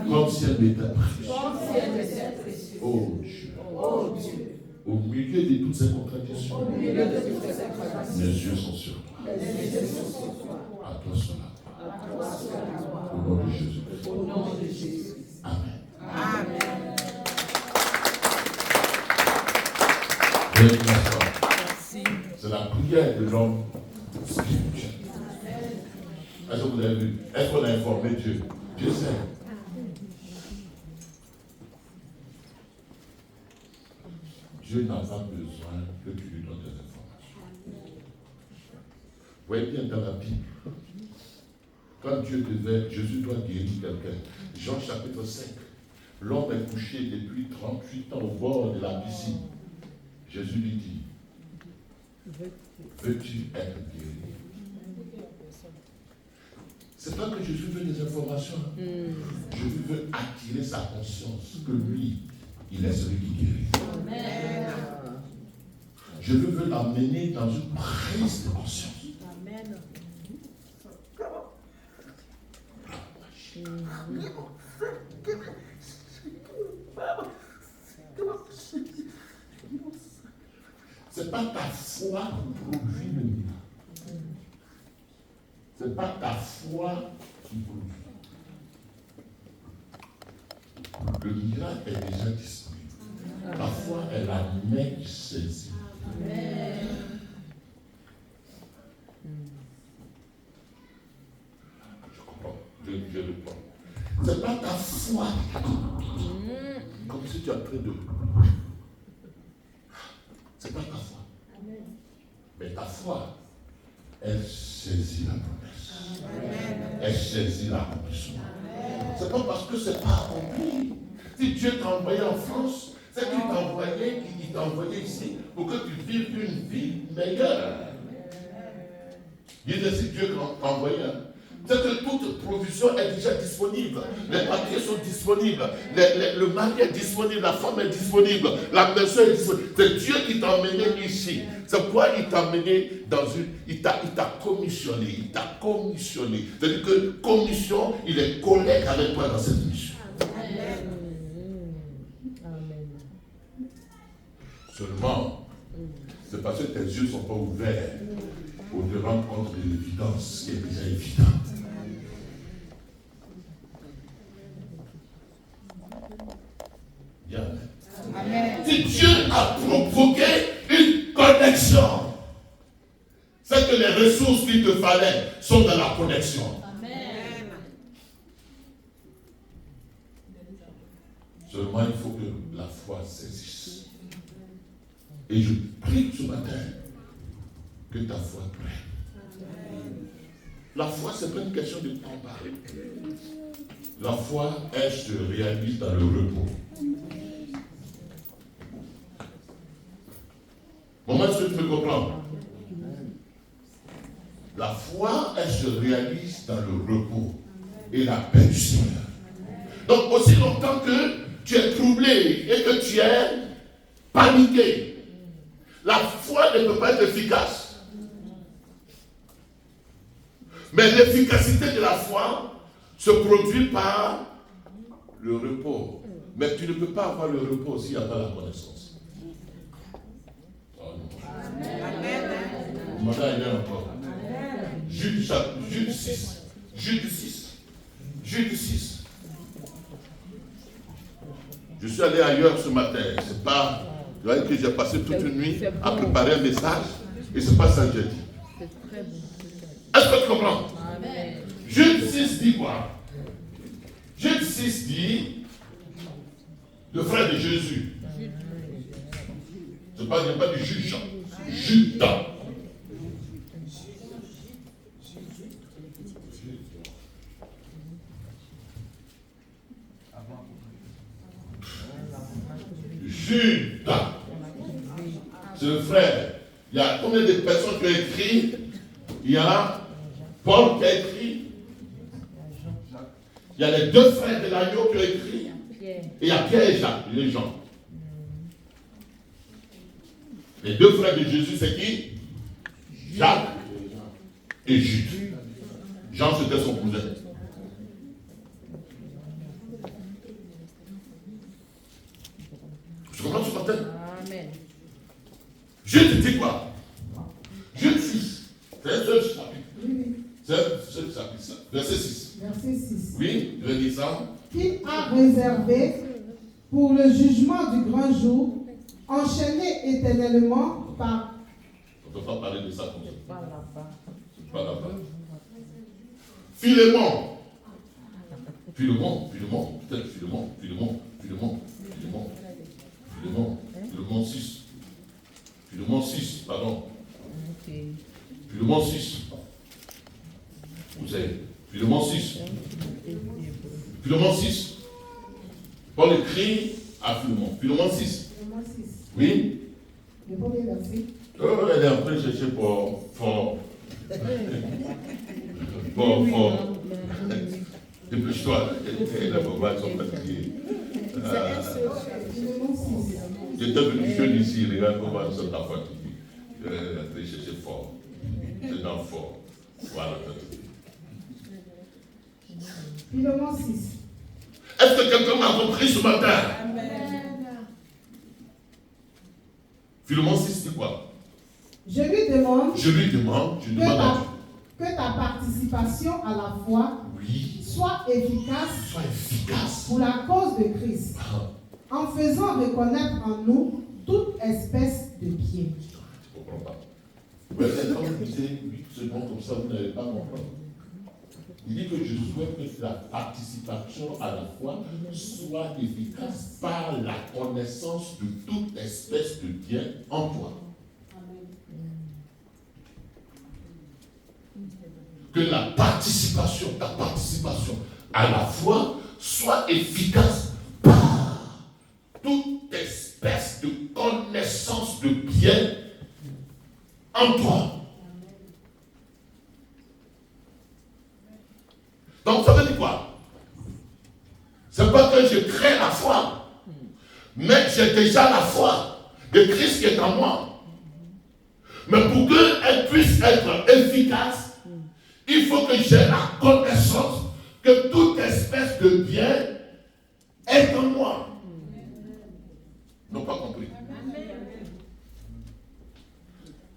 Comme si elle m'était précieuse. Oh Dieu. Au milieu de toutes ces contradictions, mes yeux sont sur toi. À toi soit la gloire. Au nom de Jésus. Amen. C'est la prière de l'homme spirituel. Est-ce que vous avez vu? Est-ce qu'on a informé Dieu? Dieu sait. Dieu n'a pas besoin que tu lui donnes des informations. Vous voyez bien dans la Bible, quand Jésus doit guérir quelqu'un, Jean chapitre 5, l'homme est couché depuis 38 ans au bord de la piscine. Jésus lui dit, veux-tu être guéri? C'est pas que Jésus veut des informations. Jésus veut attirer sa conscience que lui, il est celui qui guérit. Amen. Je veux l'amener dans une prise de conscience. Amen. C'est pas ta foi qui produit le miracle. C'est pas ta foi qui produit. Le miracle est déjà disponible. La foi est la main qui saisit. Amen. Je comprends. Je le prends. C'est pas ta foi. Comme si tu es en train de. C'est pas ta foi. Mais ta foi, elle saisit la promesse. Amen. Elle saisit l'accomplissement. C'est pas parce que c'est pas accompli. Si Dieu t'a envoyé en France, c'est qu'il t'a envoyé ici pour que tu vives une vie meilleure. Il est ainsi Dieu t'a envoyé. C'est que toute provision est déjà disponible. Les papiers sont disponibles. Le mari est disponible. La femme est disponible. La maison est disponible. C'est Dieu qui t'a emmené ici. C'est pourquoi il t'a emmené dans une... Il t'a commissionné. Il t'a commissionné. C'est-à-dire que commission, il est collègue avec toi dans cette mission. Amen. Seulement, c'est parce que tes yeux ne sont pas ouverts pour te rendre compte de l'évidence qui est déjà évidente. Amen. Si Dieu a provoqué une connexion, c'est que les ressources qu'il te fallait sont dans la connexion. Amen. Seulement, il faut que la foi saisisse. Et je prie ce matin que ta foi prenne. La foi, ce n'est pas une question de comparer. La foi, elle se réalise dans le repos. Comment est-ce que tu me comprends? La foi, elle se réalise dans le repos et la paix du Seigneur. Donc, aussi longtemps que tu es troublé et que tu es paniqué, la foi ne peut pas être efficace. Mais l'efficacité de la foi se produit par le repos. Mais tu ne peux pas avoir le repos s'il n'y a pas la connaissance. Oh non. Amen. Encore. Jude 6. Jude 6. Jude 6. Je suis allé ailleurs ce matin. C'est pas. Vous voyez que j'ai passé toute une nuit à préparer un message. Et c'est pas ça que j'ai dit. Est-ce que tu comprends? Amen. Jude 6 dit quoi? Jude 6 dit le frère de Jésus. Il n'y a pas de juge. Jude. Jude. C'est le frère. Il y a combien de personnes qui ont écrit? Il y a Paul qui a écrit. Il y a les deux frères de l'agneau qui ont écrit. Et il y a Pierre et Jacques, les gens. Les deux frères de Jésus, c'est qui? Jacques et Jude. Jean, c'était son cousin. Tu comprends ce matin? Amen. Jude dit quoi? Jude 6. C'est un seul chapitre. C'est un seul chapitre. Verset 6. Verset 6. Oui, je dis ça. Qu'il a réservé pour le jugement du grand jour, enchaîné éternellement par... On ne peut pas parler de ça comme ça. Pas là-bas. Philémon, peut-être Philémon 6, pardon. Philémon 6. Vous savez, Philémon 6. Philémon 6. Paul écrit à Philémon. Philémon 6. Oui. Le premier verset. Elle est en train de chercher pour dépêche-toi. Les mamans sont fatiguées. J'étais venu jeune ici, regarde comment ils sont fatigués. Elle est en train de chercher fort. C'est dans fort. Voilà. Philémon 6. Est-ce que quelqu'un m'a compris ce matin? Amen. Philémon 6, c'est quoi? Je lui demande que ta participation à la foi soit efficace pour la cause de Christ, en faisant reconnaître en nous toute espèce de bien. Je ne comprends pas. Quand vous lisez 8 secondes comme ça, vous n'allez pas comprendre. Il dit que je souhaite que la participation à la foi soit efficace par la connaissance de toute espèce de bien en toi. Que ta participation à la foi soit efficace par toute espèce de connaissance de bien en toi. Donc ça veut dire quoi? C'est pas que je crée la foi, mais j'ai déjà la foi de Christ qui est en moi. Mais pour qu'elle puisse être efficace, il faut que j'ai la connaissance que toute espèce de bien est en moi. Ils n'ont pas compris.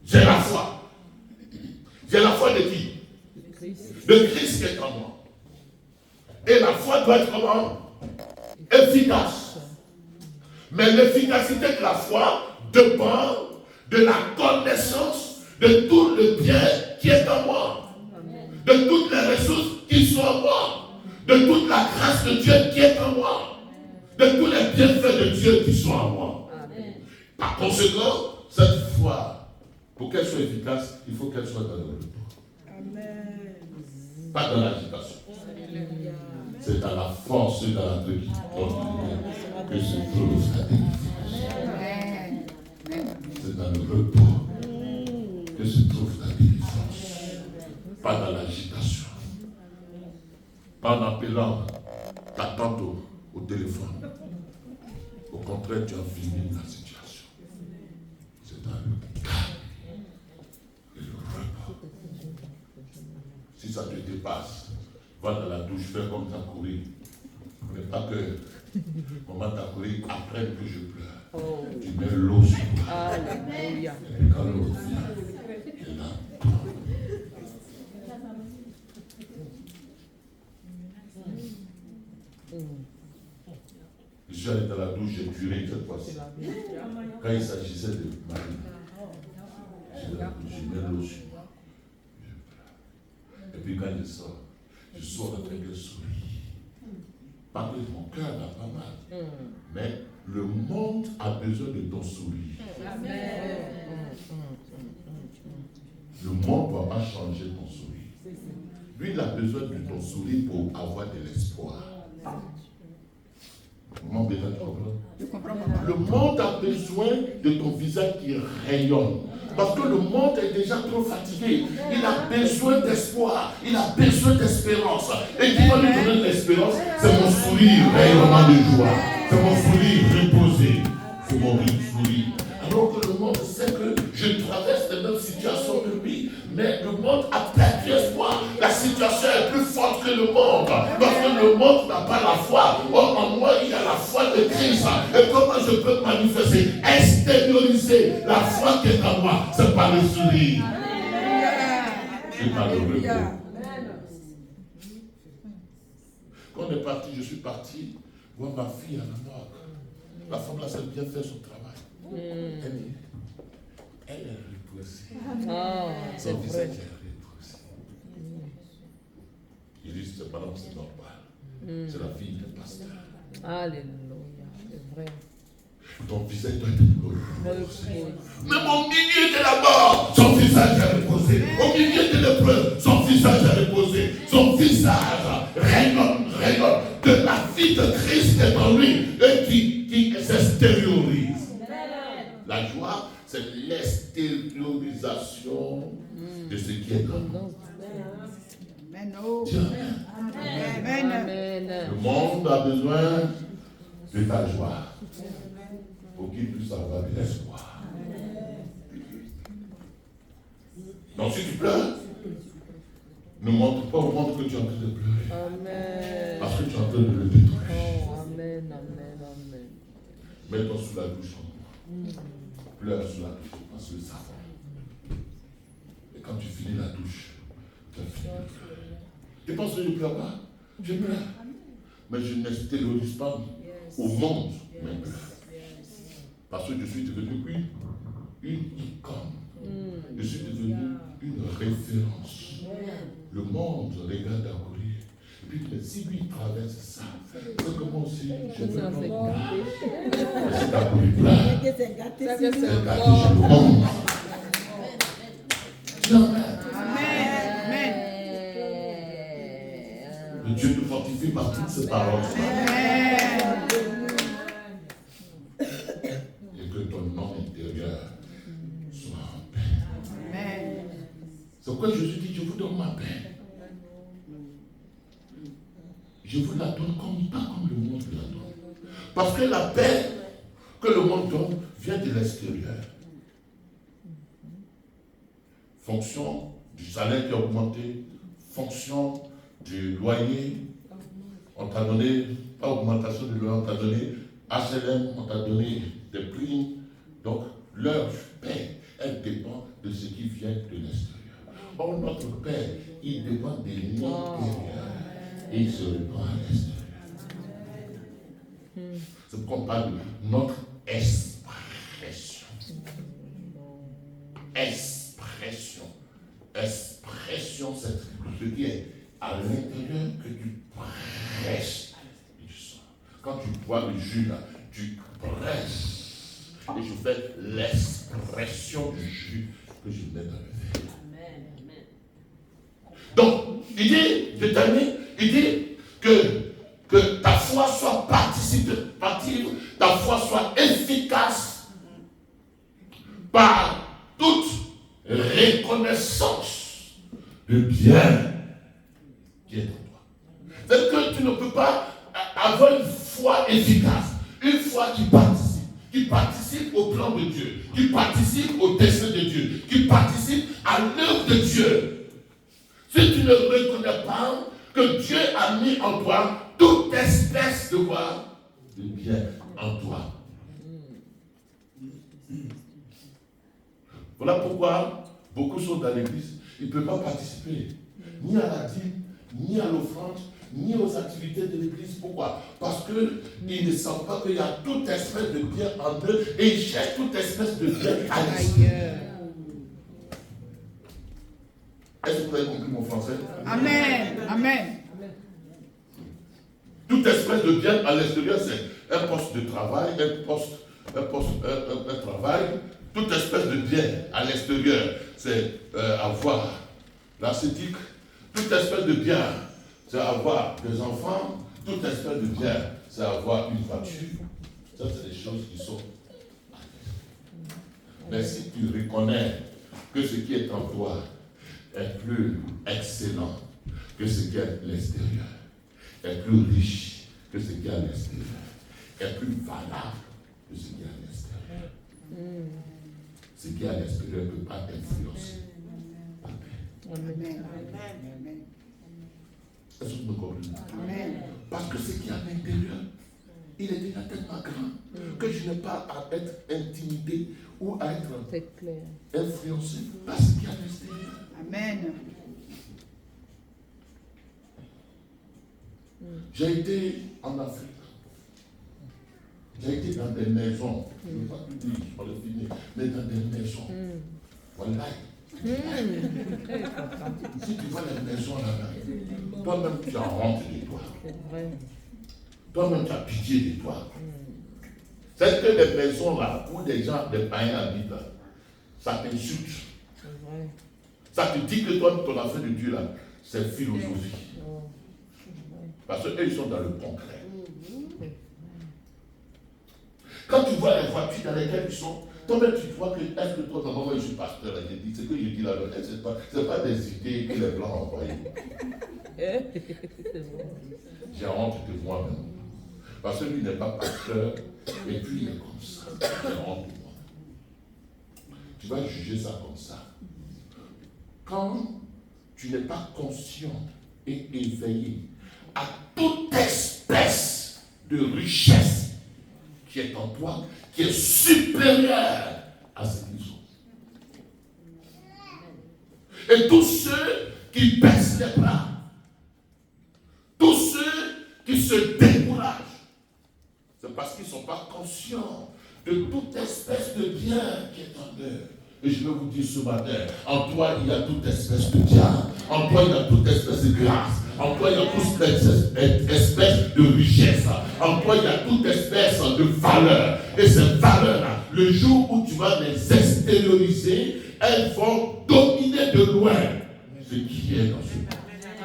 J'ai la foi. J'ai la foi de qui? De Christ qui est en moi. Et la foi doit être comment? Efficace. Mais l'efficacité de la foi dépend de la connaissance de tout le bien qui est en moi. De toutes les ressources qui sont en moi. De toute la grâce de Dieu qui est en moi. De tous les bienfaits de Dieu qui sont en moi. Par conséquent, cette foi, pour qu'elle soit efficace, il faut qu'elle soit dans le repos. Pas dans l'agitation. C'est dans la force et dans la tranquillité que se trouve ta délivrance. C'est dans le repos que se trouve ta délivrance. Pas dans l'agitation. Pas en appelant ta tante au téléphone. Au contraire, tu as fini la situation. C'est dans le calme et le repos. Si ça te dépasse, va va dans la douche, fais comme t'as couru. Mais pas que maman t'a couru, après que je pleure. Oh. Tu mets l'eau sur toi. Alléluia. Et quand l'eau vient, et là, je suis allé dans la douche, j'ai duré cette fois-ci. Quand il s'agissait de Marie, je mets l'eau sur moi. Et puis quand je sors avec un sourire. Parce que mon cœur n'a pas mal. Mais le monde a besoin de ton sourire. Le monde ne va pas changer ton sourire. Lui, il a besoin de ton sourire pour avoir de l'espoir. Comment bien tu comprends? Le monde a besoin de ton visage qui rayonne. Parce que le monde est déjà trop fatigué. Il a besoin d'espoir. Il a besoin d'espérance. Et qui va lui donner de l'espérance? C'est mon sourire rayonnant de joie. C'est mon sourire reposé. C'est mon sourire. Alors que le monde sait que je traverse les mêmes situations que lui. Mais le monde a perdu espoir. La situation est plus forte que le monde. Parce que le monde n'a pas la foi. Or, en moi, il y a la foi de Christ. Et comment je peux manifester, extérioriser la foi qui est en moi? C'est par le sourire. C'est par le repos. Quand on est parti, je suis parti voir ma fille à la mort. La femme là, elle a bien fait son travail. Elle est reposée. Son visage est reposé. Il dit, c'est pas c'est normal. C'est la fille du pasteur. Alléluia, c'est vrai. Ton visage doit être reposé. Même au milieu de la mort, son visage est reposé. Au milieu de l'épreuve, son visage est reposé. Son visage rayonne de la vie de Christ est en lui et qui s'extériorise. La joie, c'est l'extériorisation de ce qui est en nous. Amen. Le monde a besoin de ta joie pour qu'il puisse avoir de l'espoir. Donc si tu pleures, ne montre pas au monde que tu es en train de pleurer. Amen. Parce que tu es en train de le détruire. Oh, amen. Mets-toi sous la douche en moi. Pleure sous la douche, passe le savon. Et quand tu finis la douche, tu as fini de pleurer. Tu penses que je ne pleure pas? Je pleure. Mais je n'extériorise pas au monde mes pleurs. Parce que je suis devenu une icône. Je suis devenu une référence. Le monde regarde à courir. Et puis, mais si lui traverse ça, c'est que moi aussi, je veux pas. C'est à courir là. C'est gâté chez le monde. Amen. Que Dieu te fortifie par toutes ces paroles. Et que ton homme intérieur soit en paix. C'est pourquoi Jésus dit, je vous donne ma paix. Je vous la donne pas comme le monde la donne. Parce que la paix que le monde donne vient de l'extérieur. Fonction du salaire qui a augmenté, fonction du loyer, on t'a donné, pas augmentation de loyer, on t'a donné HLM, on t'a donné des primes. Donc leur paix, elle dépend de ce qui vient de l'extérieur. Or notre paix, il dépend de l'intérieur. Et il se répand à l'extérieur. C'est pourquoi on parle de notre expression. Expression, c'est ce qui est à l'intérieur que tu prêches. Quand tu bois le jus là, tu prêches. Et je fais l'expression du jus que je mets dans le verre. Donc, il dit, je termine, il dit que ta foi soit participative, ta foi soit efficace par toute reconnaissance de bien qui est en toi. C'est que tu ne peux pas avoir une foi efficace, une foi qui participe au plan de Dieu, qui participe au dessein de Dieu, qui participe à l'œuvre de Dieu. Si tu ne reconnais pas que que Dieu a mis en toi toute espèce de quoi? De bien en toi. Voilà pourquoi beaucoup sont dans l'église, ils ne peuvent pas participer ni à la dîme, ni à l'offrande, ni aux activités de l'église. Pourquoi? Parce qu'ils ne sentent pas qu'il y a toute espèce de bien en eux et ils cherchent toute espèce de bien ailleurs. Est-ce que vous avez compris mon français? Amen. Amen. Toute espèce de bien à l'extérieur, c'est un poste de travail, un travail. Toute espèce de bien à l'extérieur, c'est avoir l'ascétique. Toute espèce de bien, c'est avoir des enfants. Toute espèce de bien, c'est avoir une voiture. Ça, c'est des choses qui sont. Mais si tu reconnais que ce qui est en toi est plus excellent que ce qui est à l'extérieur, est plus riche que ce qui est à l'extérieur, est plus valable que ce qui est à l'extérieur. Ce qui est à l'extérieur ne peut pas influencer. Amen. Est-ce que vous me comprenez? Parce que ce qui est à l'intérieur, il est déjà tellement grand que je n'ai pas à être intimidé ou à être influencé par ce qui est à l'extérieur. Amen. J'ai été en Afrique. J'ai été dans des maisons. Je ne veux pas tout dire, je vais le finir. Mais dans des maisons. Voilà. Si tu vois les maisons là-bas, toi-même tu as honte de toi. Toi-même tu as pitié de toi. C'est que les maisons là, où des gens, des païens habitent là, ça t'insulte. Ça te dit que toi, ton affaire de Dieu là, c'est philosophie. Parce qu'eux, ils sont dans le concret. Quand tu vois les voitures dans lesquelles ils sont, toi-même tu vois que, est-ce que toi, normalement, je suis pasteur, là, j'ai dit, ce que je dis là, ce n'est pas des idées que les Blancs ont envoyées. J'ai honte de moi-même. Parce que lui n'est pas pasteur, et puis il est comme ça. J'ai honte de moi. Tu vas juger ça comme ça. Quand tu n'es pas conscient et éveillé à toute espèce de richesse qui est en toi, qui est supérieure à ce qu'ils ont. Et tous ceux qui baissent les bras, tous ceux qui se découragent, c'est parce qu'ils ne sont pas conscients de toute espèce de bien qui est en eux. Et je vais vous dire ce matin, en toi il y a toute espèce de bien, en toi il y a toute espèce de grâce, en toi il y a toute espèce de richesse, en toi il y a toute espèce de valeur. Et ces valeurs-là, le jour où tu vas les extérioriser, elles vont dominer de loin ce qui est dans ce monde.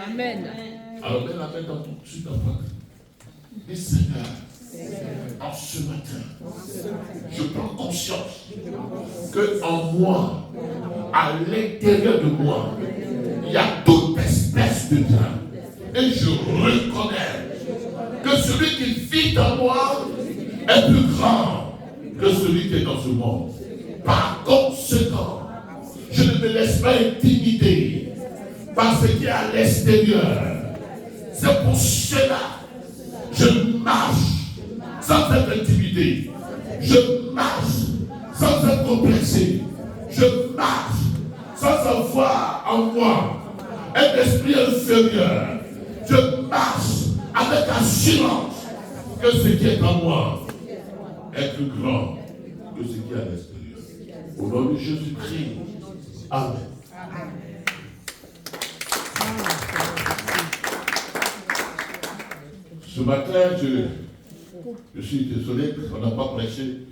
Amen. Alors mets la main sur ta poitrine. Dis Seigneur, en ce matin, je prends conscience que en moi, à l'intérieur de moi, il y a toute espèce de bien. Et je reconnais que celui qui vit en moi est plus grand que celui qui est dans ce monde. Par conséquent, je ne me laisse pas intimider par ce qui est à l'extérieur. C'est pour cela que je marche sans être intimidé. Je marche sans être complexé. Je marche sans avoir en moi un esprit inférieur. Je marche avec assurance que ce qui est en moi est plus grand que ce qui est à l'extérieur. Au nom de Jésus-Christ. Amen. Ce matin, je suis désolé, on n'a pas prêché.